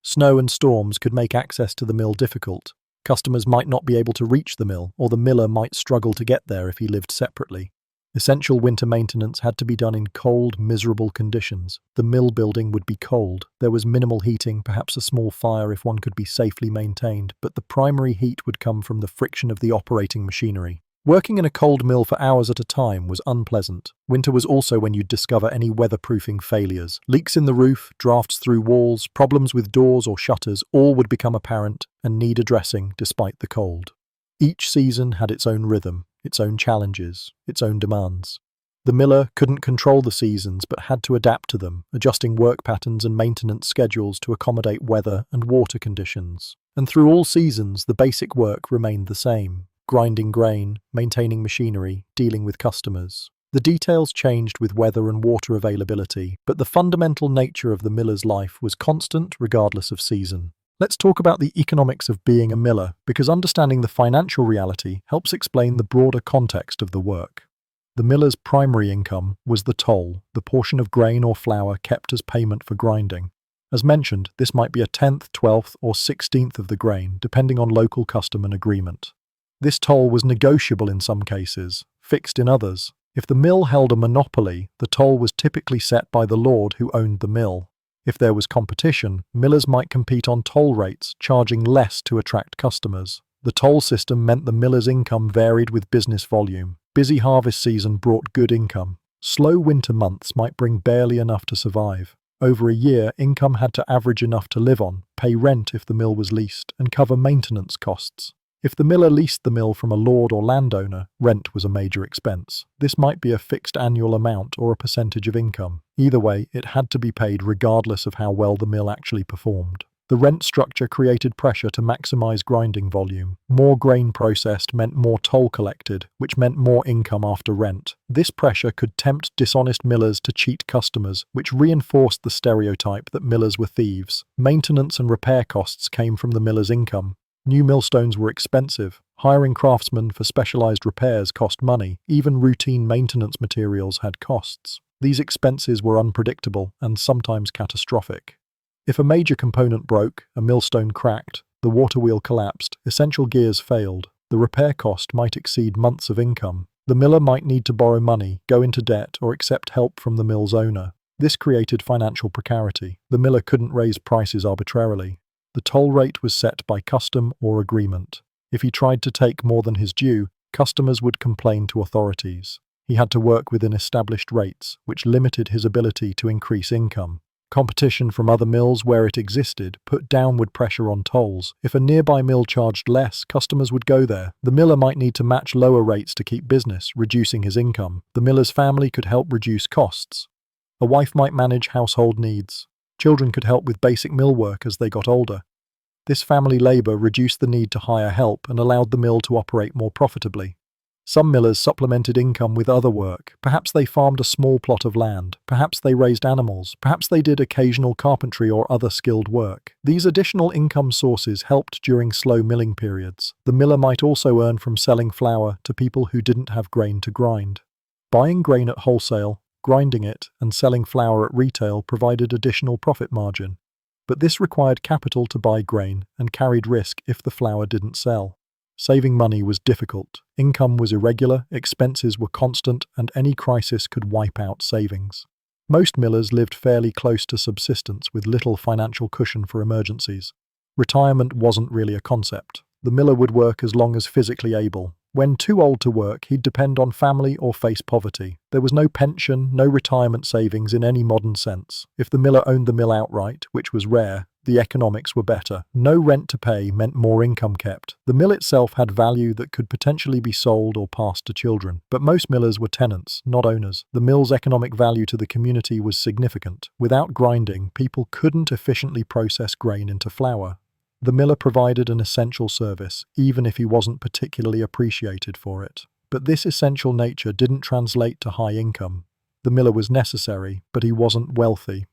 Snow and storms could make access to the mill difficult. Customers might not be able to reach the mill, or the miller might struggle to get there if he lived separately. Essential winter maintenance had to be done in cold, miserable conditions. The mill building would be cold. There was minimal heating, perhaps a small fire if one could be safely maintained, but the primary heat would come from the friction of the operating machinery. Working in a cold mill for hours at a time was unpleasant. Winter was also when you'd discover any weatherproofing failures. Leaks in the roof, drafts through walls, problems with doors or shutters, all would become apparent and need addressing despite the cold. Each season had its own rhythm, its own challenges, its own demands. The miller couldn't control the seasons but had to adapt to them, adjusting work patterns and maintenance schedules to accommodate weather and water conditions. And through all seasons, the basic work remained the same: grinding grain, maintaining machinery, dealing with customers. The details changed with weather and water availability, but the fundamental nature of the miller's life was constant regardless of season. Let's talk about the economics of being a miller, because understanding the financial reality helps explain the broader context of the work. The miller's primary income was the toll, the portion of grain or flour kept as payment for grinding. As mentioned, this might be a 10th, 12th, or 16th of the grain, depending on local custom and agreement. This toll was negotiable in some cases, fixed in others. If the mill held a monopoly, the toll was typically set by the lord who owned the mill. If there was competition, millers might compete on toll rates, charging less to attract customers. The toll system meant the miller's income varied with business volume. Busy harvest season brought good income. Slow winter months might bring barely enough to survive. Over a year, income had to average enough to live on, pay rent if the mill was leased, and cover maintenance costs. If the miller leased the mill from a lord or landowner, rent was a major expense. This might be a fixed annual amount or a percentage of income. Either way, it had to be paid regardless of how well the mill actually performed. The rent structure created pressure to maximize grinding volume. More grain processed meant more toll collected, which meant more income after rent. This pressure could tempt dishonest millers to cheat customers, which reinforced the stereotype that millers were thieves. Maintenance and repair costs came from the miller's income. New millstones were expensive. Hiring craftsmen for specialized repairs cost money. Even routine maintenance materials had costs. These expenses were unpredictable and sometimes catastrophic. If a major component broke, a millstone cracked, the waterwheel collapsed, essential gears failed, the repair cost might exceed months of income. The miller might need to borrow money, go into debt, or accept help from the mill's owner. This created financial precarity. The miller couldn't raise prices arbitrarily. The toll rate was set by custom or agreement. If he tried to take more than his due, customers would complain to authorities. He had to work within established rates, which limited his ability to increase income. Competition from other mills where it existed put downward pressure on tolls. If a nearby mill charged less, customers would go there. The miller might need to match lower rates to keep business, reducing his income. The miller's family could help reduce costs. A wife might manage household needs. Children could help with basic mill work as they got older. This family labor reduced the need to hire help and allowed the mill to operate more profitably. Some millers supplemented income with other work. Perhaps they farmed a small plot of land. Perhaps they raised animals. Perhaps they did occasional carpentry or other skilled work. These additional income sources helped during slow milling periods. The miller might also earn from selling flour to people who didn't have grain to grind. Buying grain at wholesale, grinding it, and selling flour at retail provided additional profit margin. but this required capital to buy grain and carried risk if the flour didn't sell. Saving money was difficult, income was irregular, expenses were constant, and any crisis could wipe out savings. Most millers lived fairly close to subsistence with little financial cushion for emergencies. Retirement wasn't really a concept. The miller would work as long as physically able. When too old to work, he'd depend on family or face poverty. There was no pension, no retirement savings in any modern sense. If the miller owned the mill outright, which was rare, the economics were better. No rent to pay meant more income kept. The mill itself had value that could potentially be sold or passed to children. But most millers were tenants, not owners. The mill's economic value to the community was significant. Without grinding, people couldn't efficiently process grain into flour. The miller provided an essential service, even if he wasn't particularly appreciated for it. But this essential nature didn't translate to high income. The miller was necessary, but he wasn't wealthy.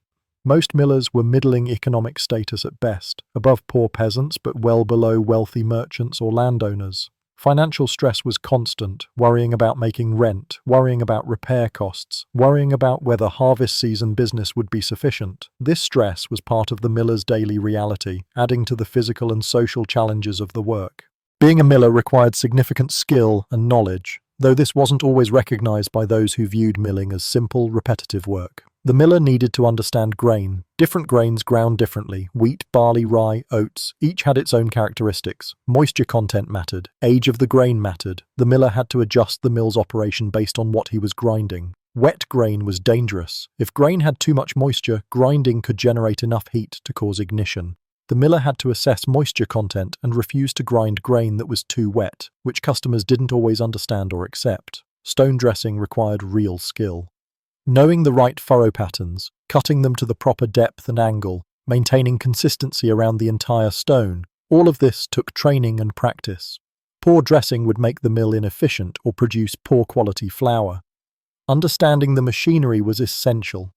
Most millers were middling economic status at best, above poor peasants but well below wealthy merchants or landowners. Financial stress was constant, worrying about making rent, worrying about repair costs, worrying about whether harvest season business would be sufficient. This stress was part of the miller's daily reality, adding to the physical and social challenges of the work. Being a miller required significant skill and knowledge, though this wasn't always recognized by those who viewed milling as simple, repetitive work. The miller needed to understand grain. Different grains ground differently. Wheat, barley, rye, oats. Each had its own characteristics. Moisture content mattered. Age of the grain mattered. The miller had to adjust the mill's operation based on what he was grinding. Wet grain was dangerous. If grain had too much moisture, grinding could generate enough heat to cause ignition. The miller had to assess moisture content and refuse to grind grain that was too wet, which customers didn't always understand or accept. Stone dressing required real skill. Knowing the right furrow patterns, cutting them to the proper depth and angle, maintaining consistency around the entire stone, all of this took training and practice. Poor dressing would make the mill inefficient or produce poor quality flour. Understanding the machinery was essential.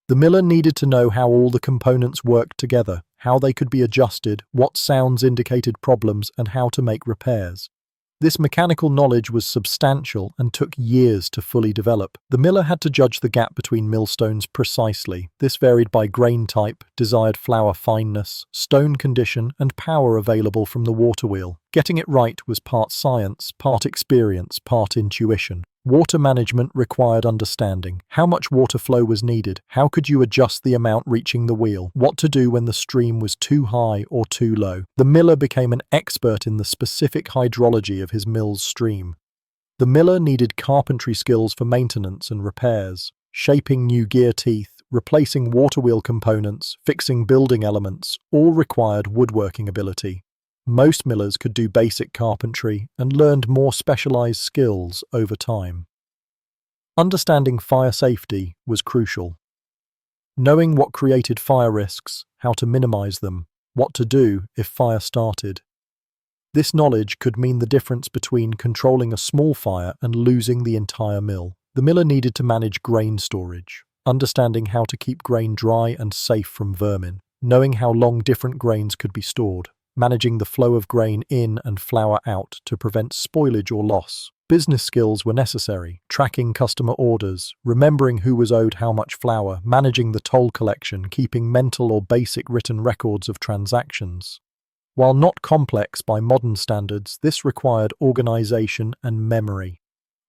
The miller needed to know how all the components worked together, how they could be adjusted, what sounds indicated problems, and how to make repairs. This mechanical knowledge was substantial and took years to fully develop. The miller had to judge the gap between millstones precisely. This varied by grain type, desired flour fineness, stone condition, and power available from the waterwheel. Getting it right was part science, part experience, part intuition. Water management required understanding. How much water flow was needed? How could you adjust the amount reaching the wheel? What to do when the stream was too high or too low? The miller became an expert in the specific hydrology of his mill's stream. The miller needed carpentry skills for maintenance and repairs, shaping new gear teeth, replacing waterwheel components, fixing building elements, all required woodworking ability. Most millers could do basic carpentry and learned more specialized skills over time. Understanding fire safety was crucial. Knowing what created fire risks, how to minimize them, what to do if fire started. This knowledge could mean the difference between controlling a small fire and losing the entire mill. The miller needed to manage grain storage, understanding how to keep grain dry and safe from vermin, knowing how long different grains could be stored, managing the flow of grain in and flour out to prevent spoilage or loss. Business skills were necessary, tracking customer orders, remembering who was owed how much flour, managing the toll collection, keeping mental or basic written records of transactions. While not complex by modern standards, this required organization and memory.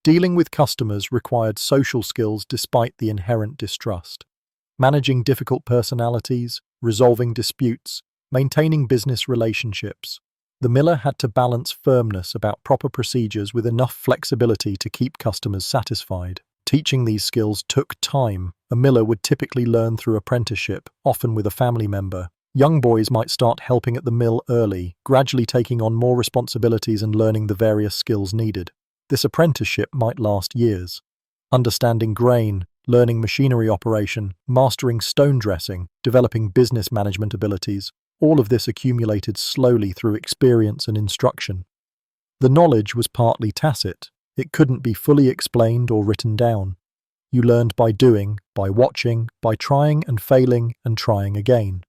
Dealing with customers required social skills despite the inherent distrust. Managing difficult personalities, resolving disputes, maintaining business relationships. The miller had to balance firmness about proper procedures with enough flexibility to keep customers satisfied. Teaching these skills took time. A miller would typically learn through apprenticeship, often with a family member. Young boys might start helping at the mill early, gradually taking on more responsibilities and learning the various skills needed. This apprenticeship might last years. Understanding grain, learning machinery operation, mastering stone dressing, developing business management abilities, all of this accumulated slowly through experience and instruction. The knowledge was partly tacit. It couldn't be fully explained or written down. You learned by doing, by watching, by trying and failing and trying again.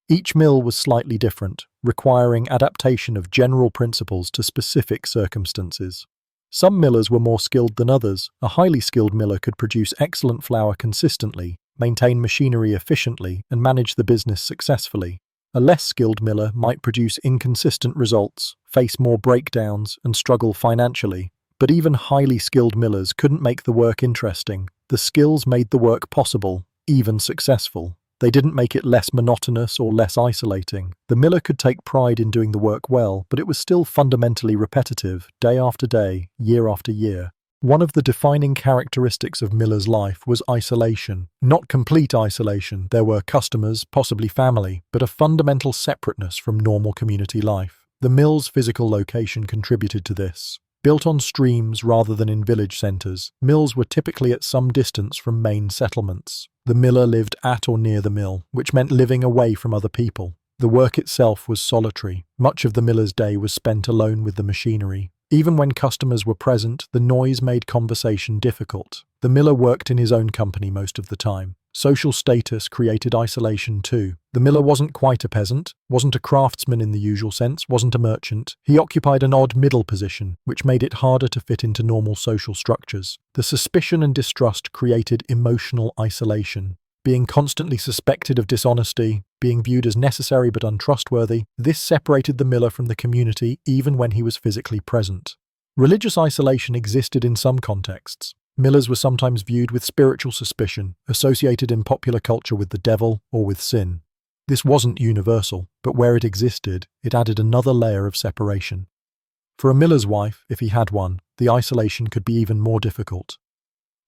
Each mill was slightly different, requiring adaptation of general principles to specific circumstances. Some millers were more skilled than others. A highly skilled miller could produce excellent flour consistently, maintain machinery efficiently, and manage the business successfully. A less skilled miller might produce inconsistent results, face more breakdowns, and struggle financially. But even highly skilled millers couldn't make the work interesting. The skills made the work possible, even successful. They didn't make it less monotonous or less isolating. The miller could take pride in doing the work well, but it was still fundamentally repetitive, day after day, year after year. One of the defining characteristics of miller's life was isolation. Not complete isolation. There were customers, possibly family, but a fundamental separateness from normal community life. The mill's physical location contributed to this. Built on streams rather than in village centres, mills were typically at some distance from main settlements. The miller lived at or near the mill, which meant living away from other people. The work itself was solitary. Much of the miller's day was spent alone with the machinery. Even when customers were present, the noise made conversation difficult. The miller worked in his own company most of the time. Social status created isolation too. The miller wasn't quite a peasant, wasn't a craftsman in the usual sense, wasn't a merchant. He occupied an odd middle position, which made it harder to fit into normal social structures. The suspicion and distrust created emotional isolation. Being constantly suspected of dishonesty, being viewed as necessary but untrustworthy, this separated the miller from the community even when he was physically present. Religious isolation existed in some contexts. Millers were sometimes viewed with spiritual suspicion, associated in popular culture with the devil or with sin. This wasn't universal, but where it existed, it added another layer of separation. For a miller's wife, if he had one, the isolation could be even more difficult.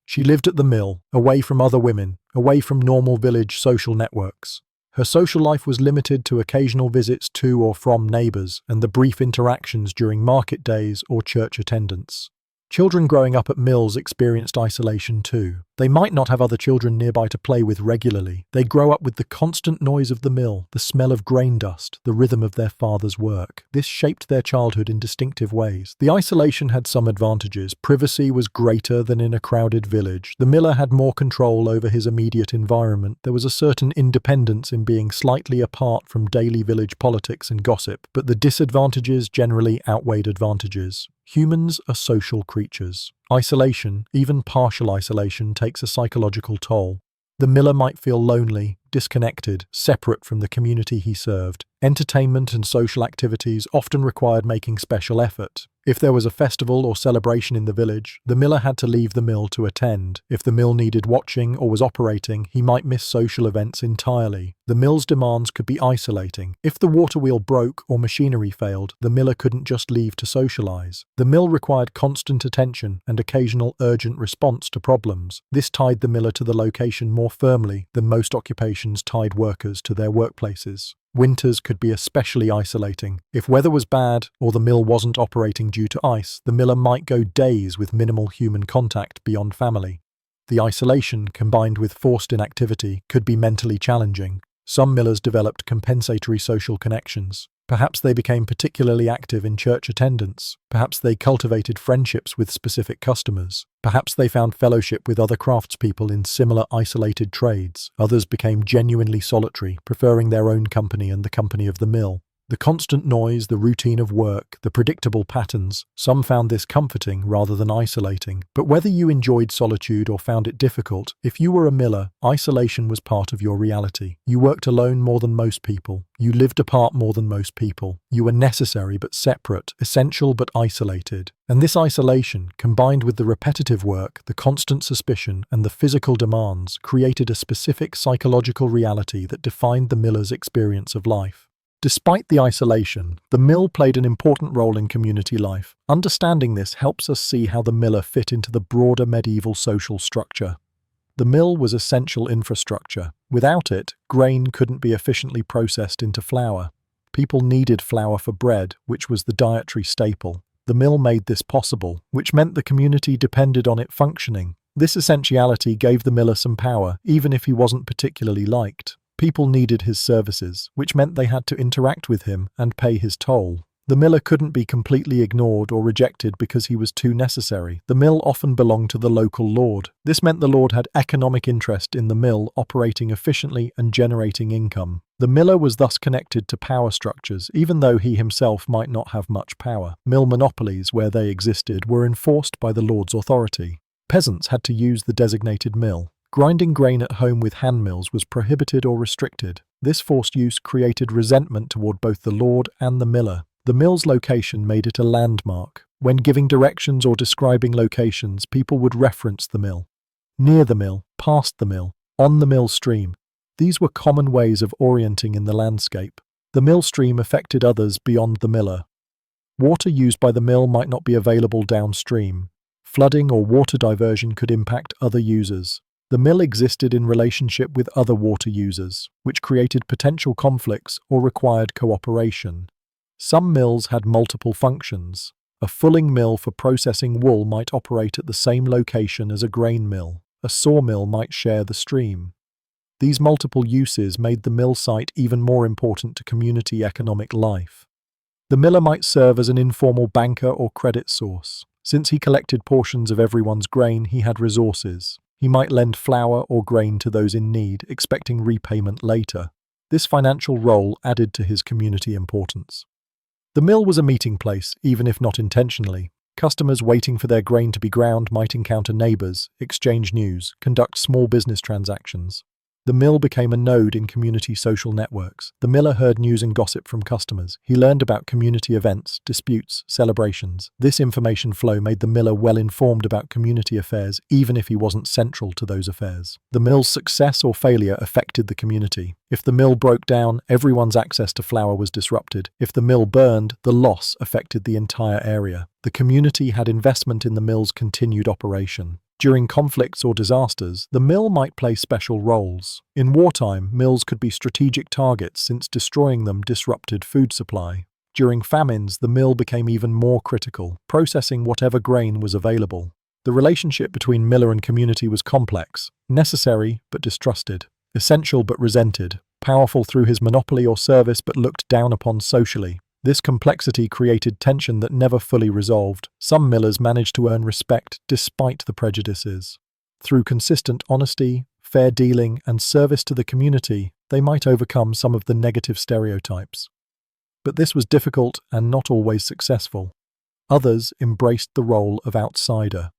She lived at the mill, away from other women, away from normal village social networks. Her social life was limited to occasional visits to or from neighbours and the brief interactions during market days or church attendance. Children growing up at mills experienced isolation too. They might not have other children nearby to play with regularly. They grow up with the constant noise of the mill, the smell of grain dust, the rhythm of their father's work. This shaped their childhood in distinctive ways. The isolation had some advantages. Privacy was greater than in a crowded village. The miller had more control over his immediate environment. There was a certain independence in being slightly apart from daily village politics and gossip, but the disadvantages generally outweighed advantages. Humans are social creatures. Isolation, even partial isolation, takes a psychological toll. The miller might feel lonely, disconnected, separate from the community he served. Entertainment and social activities often required making special effort. If there was a festival or celebration in the village, the miller had to leave the mill to attend. If the mill needed watching or was operating, he might miss social events entirely. The mill's demands could be isolating. If the waterwheel broke or machinery failed, the miller couldn't just leave to socialize. The mill required constant attention and occasional urgent response to problems. This tied the miller to the location more firmly than most occupations tied workers to their workplaces. Winters could be especially isolating. If weather was bad or the mill wasn't operating due to ice, the miller might go days with minimal human contact beyond family. The isolation, combined with forced inactivity, could be mentally challenging. Some millers developed compensatory social connections. Perhaps they became particularly active in church attendance. Perhaps they cultivated friendships with specific customers. Perhaps they found fellowship with other craftspeople in similar isolated trades. Others became genuinely solitary, preferring their own company and the company of the mill. The constant noise, the routine of work, the predictable patterns, some found this comforting rather than isolating. But whether you enjoyed solitude or found it difficult, if you were a miller, isolation was part of your reality. You worked alone more than most people. You lived apart more than most people. You were necessary but separate, essential but isolated. And this isolation, combined with the repetitive work, the constant suspicion, and the physical demands, created a specific psychological reality that defined the miller's experience of life. Despite the isolation, the mill played an important role in community life. Understanding this helps us see how the miller fit into the broader medieval social structure. The mill was essential infrastructure. Without it, grain couldn't be efficiently processed into flour. People needed flour for bread, which was the dietary staple. The mill made this possible, which meant the community depended on it functioning. This essentiality gave the miller some power, even if he wasn't particularly liked. People needed his services, which meant they had to interact with him and pay his toll. The miller couldn't be completely ignored or rejected because he was too necessary. The mill often belonged to the local lord. This meant the lord had economic interest in the mill operating efficiently and generating income. The miller was thus connected to power structures, even though he himself might not have much power. Mill monopolies, where they existed, were enforced by the lord's authority. Peasants had to use the designated mill. Grinding grain at home with hand mills was prohibited or restricted. This forced use created resentment toward both the lord and the miller. The mill's location made it a landmark. When giving directions or describing locations, people would reference the mill. Near the mill, past the mill, on the mill stream. These were common ways of orienting in the landscape. The mill stream affected others beyond the miller. Water used by the mill might not be available downstream. Flooding or water diversion could impact other users. The mill existed in relationship with other water users, which created potential conflicts or required cooperation. Some mills had multiple functions. A fulling mill for processing wool might operate at the same location as a grain mill. A sawmill might share the stream. These multiple uses made the mill site even more important to community economic life. The miller might serve as an informal banker or credit source. Since he collected portions of everyone's grain, he had resources. He might lend flour or grain to those in need, expecting repayment later. This financial role added to his community importance. The mill was a meeting place, even if not intentionally. Customers waiting for their grain to be ground might encounter neighbors, exchange news, conduct small business transactions. The mill became a node in community social networks. The miller heard news and gossip from customers. He learned about community events, disputes, celebrations. This information flow made the miller well informed about community affairs, even if he wasn't central to those affairs. The mill's success or failure affected the community. If the mill broke down, everyone's access to flour was disrupted. If the mill burned, the loss affected the entire area. The community had investment in the mill's continued operation. During conflicts or disasters, the mill might play special roles. In wartime, mills could be strategic targets since destroying them disrupted food supply. During famines, the mill became even more critical, processing whatever grain was available. The relationship between miller and community was complex, necessary but distrusted, essential but resented, powerful through his monopoly or service but looked down upon socially. This complexity created tension that never fully resolved. Some millers managed to earn respect despite the prejudices. Through consistent honesty, fair dealing, and service to the community, they might overcome some of the negative stereotypes. But this was difficult and not always successful. Others embraced the role of outsider.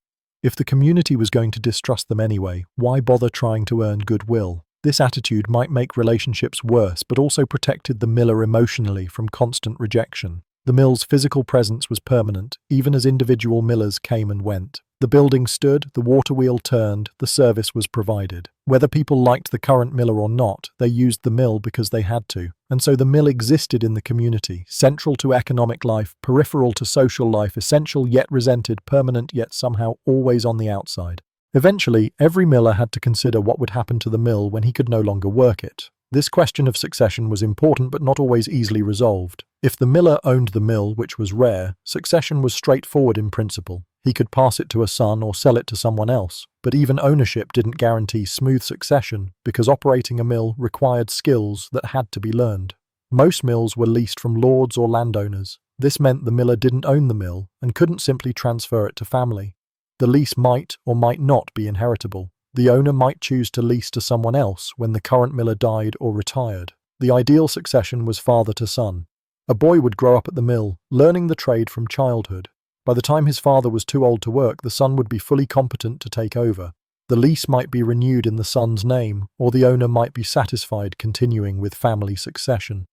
If the community was going to distrust them anyway, why bother trying to earn goodwill? This attitude might make relationships worse, but also protected the miller emotionally from constant rejection. The mill's physical presence was permanent, even as individual millers came and went. The building stood, the water wheel turned, the service was provided. Whether people liked the current miller or not, they used the mill because they had to. And so the mill existed in the community, central to economic life, peripheral to social life, essential yet resented, permanent yet somehow always on the outside. Eventually, every miller had to consider what would happen to the mill when he could no longer work it. This question of succession was important but not always easily resolved. If the miller owned the mill, which was rare, succession was straightforward in principle. He could pass it to a son or sell it to someone else. But even ownership didn't guarantee smooth succession because operating a mill required skills that had to be learned. Most mills were leased from lords or landowners. This meant the miller didn't own the mill and couldn't simply transfer it to family. The lease might or might not be inheritable. The owner might choose to lease to someone else when the current miller died or retired. The ideal succession was father to son. A boy would grow up at the mill, learning the trade from childhood. By the time his father was too old to work, the son would be fully competent to take over. The lease might be renewed in the son's name, or the owner might be satisfied continuing with family succession.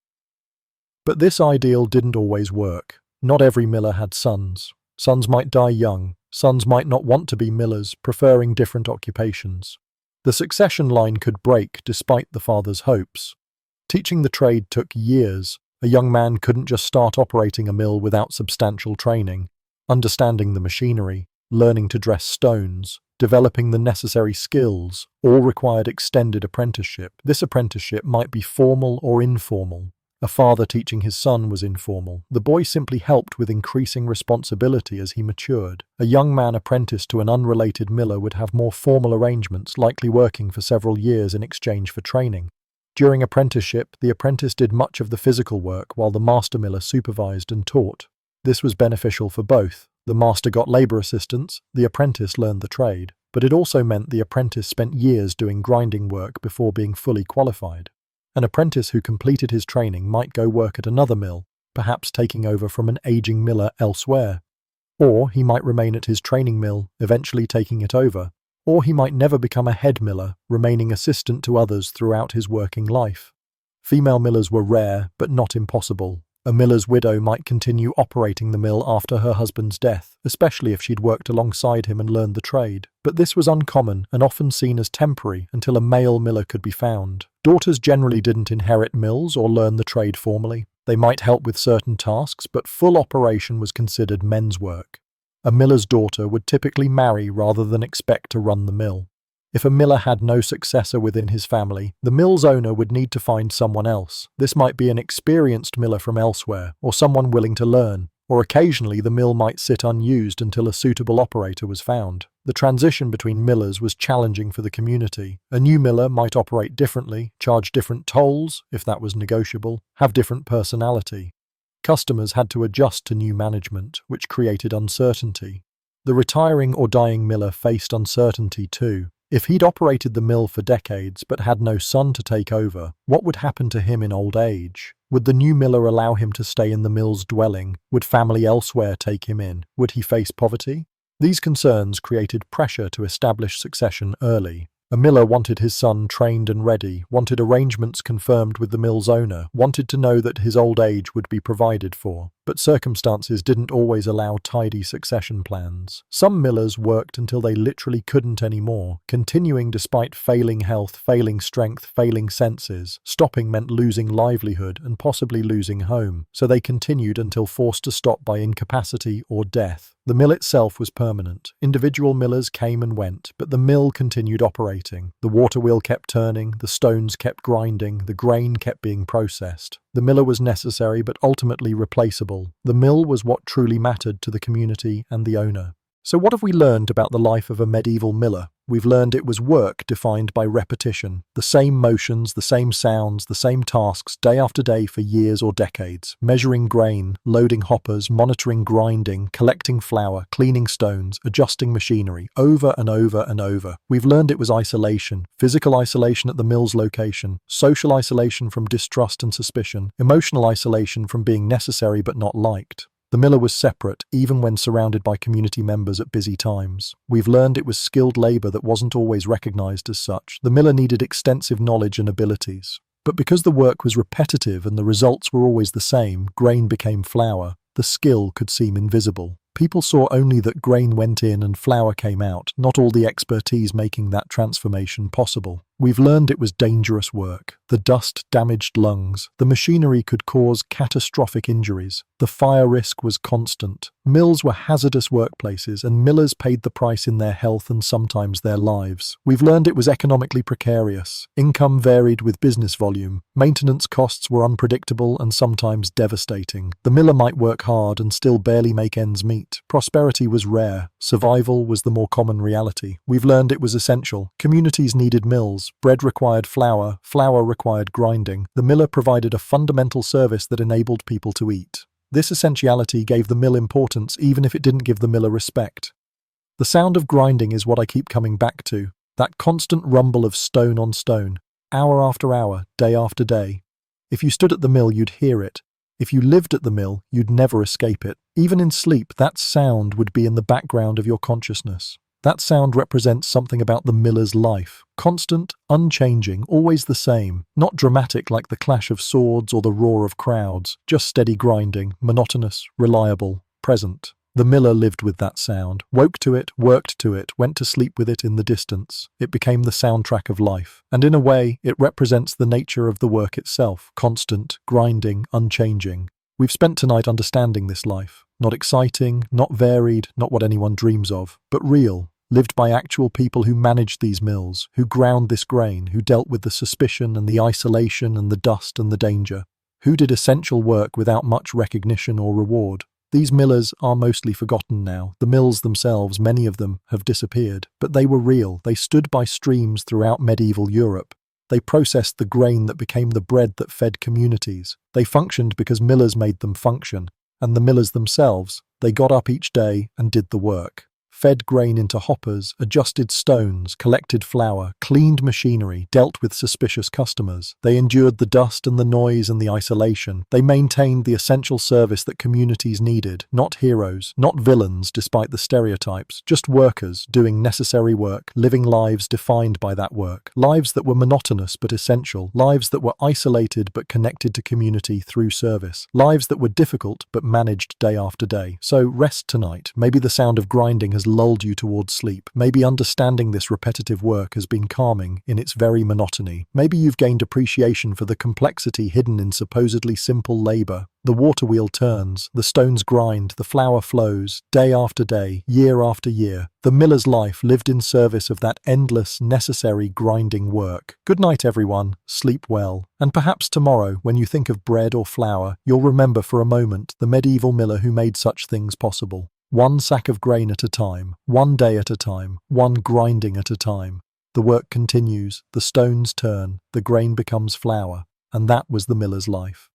But this ideal didn't always work. Not every miller had sons. Sons might die young. Sons might not want to be millers, preferring different occupations. The succession line could break despite the father's hopes. Teaching the trade took years. A young man couldn't just start operating a mill without substantial training. Understanding the machinery, learning to dress stones, developing the necessary skills, all required extended apprenticeship. This apprenticeship might be formal or informal. A father teaching his son was informal. The boy simply helped with increasing responsibility as he matured. A young man apprenticed to an unrelated miller would have more formal arrangements, likely working for several years in exchange for training. During apprenticeship, the apprentice did much of the physical work while the master miller supervised and taught. This was beneficial for both. The master got labor assistance, the apprentice learned the trade, but it also meant the apprentice spent years doing grinding work before being fully qualified. An apprentice who completed his training might go work at another mill, perhaps taking over from an aging miller elsewhere. Or he might remain at his training mill, eventually taking it over. Or he might never become a head miller, remaining assistant to others throughout his working life. Female millers were rare, but not impossible. A miller's widow might continue operating the mill after her husband's death, especially if she'd worked alongside him and learned the trade. But this was uncommon and often seen as temporary until a male miller could be found. Daughters generally didn't inherit mills or learn the trade formally. They might help with certain tasks, but full operation was considered men's work. A miller's daughter would typically marry rather than expect to run the mill. If a miller had no successor within his family, the mill's owner would need to find someone else. This might be an experienced miller from elsewhere, or someone willing to learn, or occasionally the mill might sit unused until a suitable operator was found. The transition between millers was challenging for the community. A new miller might operate differently, charge different tolls, if that was negotiable, have different personality. Customers had to adjust to new management, which created uncertainty. The retiring or dying miller faced uncertainty too. If he'd operated the mill for decades but had no son to take over, what would happen to him in old age? Would the new miller allow him to stay in the mill's dwelling? Would family elsewhere take him in? Would he face poverty? These concerns created pressure to establish succession early. A miller wanted his son trained and ready, wanted arrangements confirmed with the mill's owner, wanted to know that his old age would be provided for. But circumstances didn't always allow tidy succession plans. Some millers worked until they literally couldn't anymore, continuing despite failing health, failing strength, failing senses. Stopping meant losing livelihood and possibly losing home, so they continued until forced to stop by incapacity or death. The mill itself was permanent. Individual millers came and went, but the mill continued operating. The waterwheel kept turning, the stones kept grinding, the grain kept being processed. The miller was necessary but ultimately replaceable. The mill was what truly mattered to the community and the owner. So what have we learned about the life of a medieval miller? We've learned it was work defined by repetition. The same motions, the same sounds, the same tasks day after day for years or decades. Measuring grain, loading hoppers, monitoring grinding, collecting flour, cleaning stones, adjusting machinery, over and over and over. We've learned it was isolation, physical isolation at the mill's location, social isolation from distrust and suspicion, emotional isolation from being necessary but not liked. The miller was separate, even when surrounded by community members at busy times. We've learned it was skilled labor that wasn't always recognized as such. The miller needed extensive knowledge and abilities. But because the work was repetitive and the results were always the same, grain became flour, the skill could seem invisible. People saw only that grain went in and flour came out, not all the expertise making that transformation possible. We've learned it was dangerous work. The dust damaged lungs. The machinery could cause catastrophic injuries. The fire risk was constant. Mills were hazardous workplaces, and millers paid the price in their health and sometimes their lives. We've learned it was economically precarious. Income varied with business volume. Maintenance costs were unpredictable and sometimes devastating. The miller might work hard and still barely make ends meet. Prosperity was rare. Survival was the more common reality. We've learned it was essential. Communities needed mills. Bread required flour, flour required grinding. The miller provided a fundamental service that enabled people to eat. This essentiality gave the mill importance even if it didn't give the miller respect. The sound of grinding is what I keep coming back to, that constant rumble of stone on stone, hour after hour, day after day. If you stood at the mill, you'd hear it. If you lived at the mill, you'd never escape it. Even in sleep, that sound would be in the background of your consciousness. That sound represents something about the miller's life. Constant, unchanging, always the same. Not dramatic like the clash of swords or the roar of crowds. Just steady grinding, monotonous, reliable, present. The miller lived with that sound, woke to it, worked to it, went to sleep with it in the distance. It became the soundtrack of life. And in a way, it represents the nature of the work itself. Constant, grinding, unchanging. We've spent tonight understanding this life. Not exciting, not varied, not what anyone dreams of, but real. Lived by actual people who managed these mills, who ground this grain, who dealt with the suspicion and the isolation and the dust and the danger, who did essential work without much recognition or reward. These millers are mostly forgotten now. The mills themselves, many of them, have disappeared. But they were real. They stood by streams throughout medieval Europe. They processed the grain that became the bread that fed communities. They functioned because millers made them function. And the millers themselves, they got up each day and did the work. fed grain into hoppers, adjusted stones, collected flour, cleaned machinery, dealt with suspicious customers. They endured the dust and the noise and the isolation. They maintained the essential service that communities needed, not heroes, not villains despite the stereotypes, just workers doing necessary work, living lives defined by that work, lives that were monotonous but essential, lives that were isolated but connected to community through service, lives that were difficult but managed day after day. So rest tonight. Maybe the sound of grinding has lulled you towards sleep. Maybe understanding this repetitive work has been calming in its very monotony. Maybe you've gained appreciation for the complexity hidden in supposedly simple labor. The water wheel turns, the stones grind, the flour flows, day after day, year after year. The miller's life lived in service of that endless, necessary grinding work. Good night, everyone. Sleep well. And perhaps tomorrow, when you think of bread or flour, you'll remember for a moment the medieval miller who made such things possible. One sack of grain at a time, one day at a time, one grinding at a time. The work continues, the stones turn, the grain becomes flour, and that was the miller's life.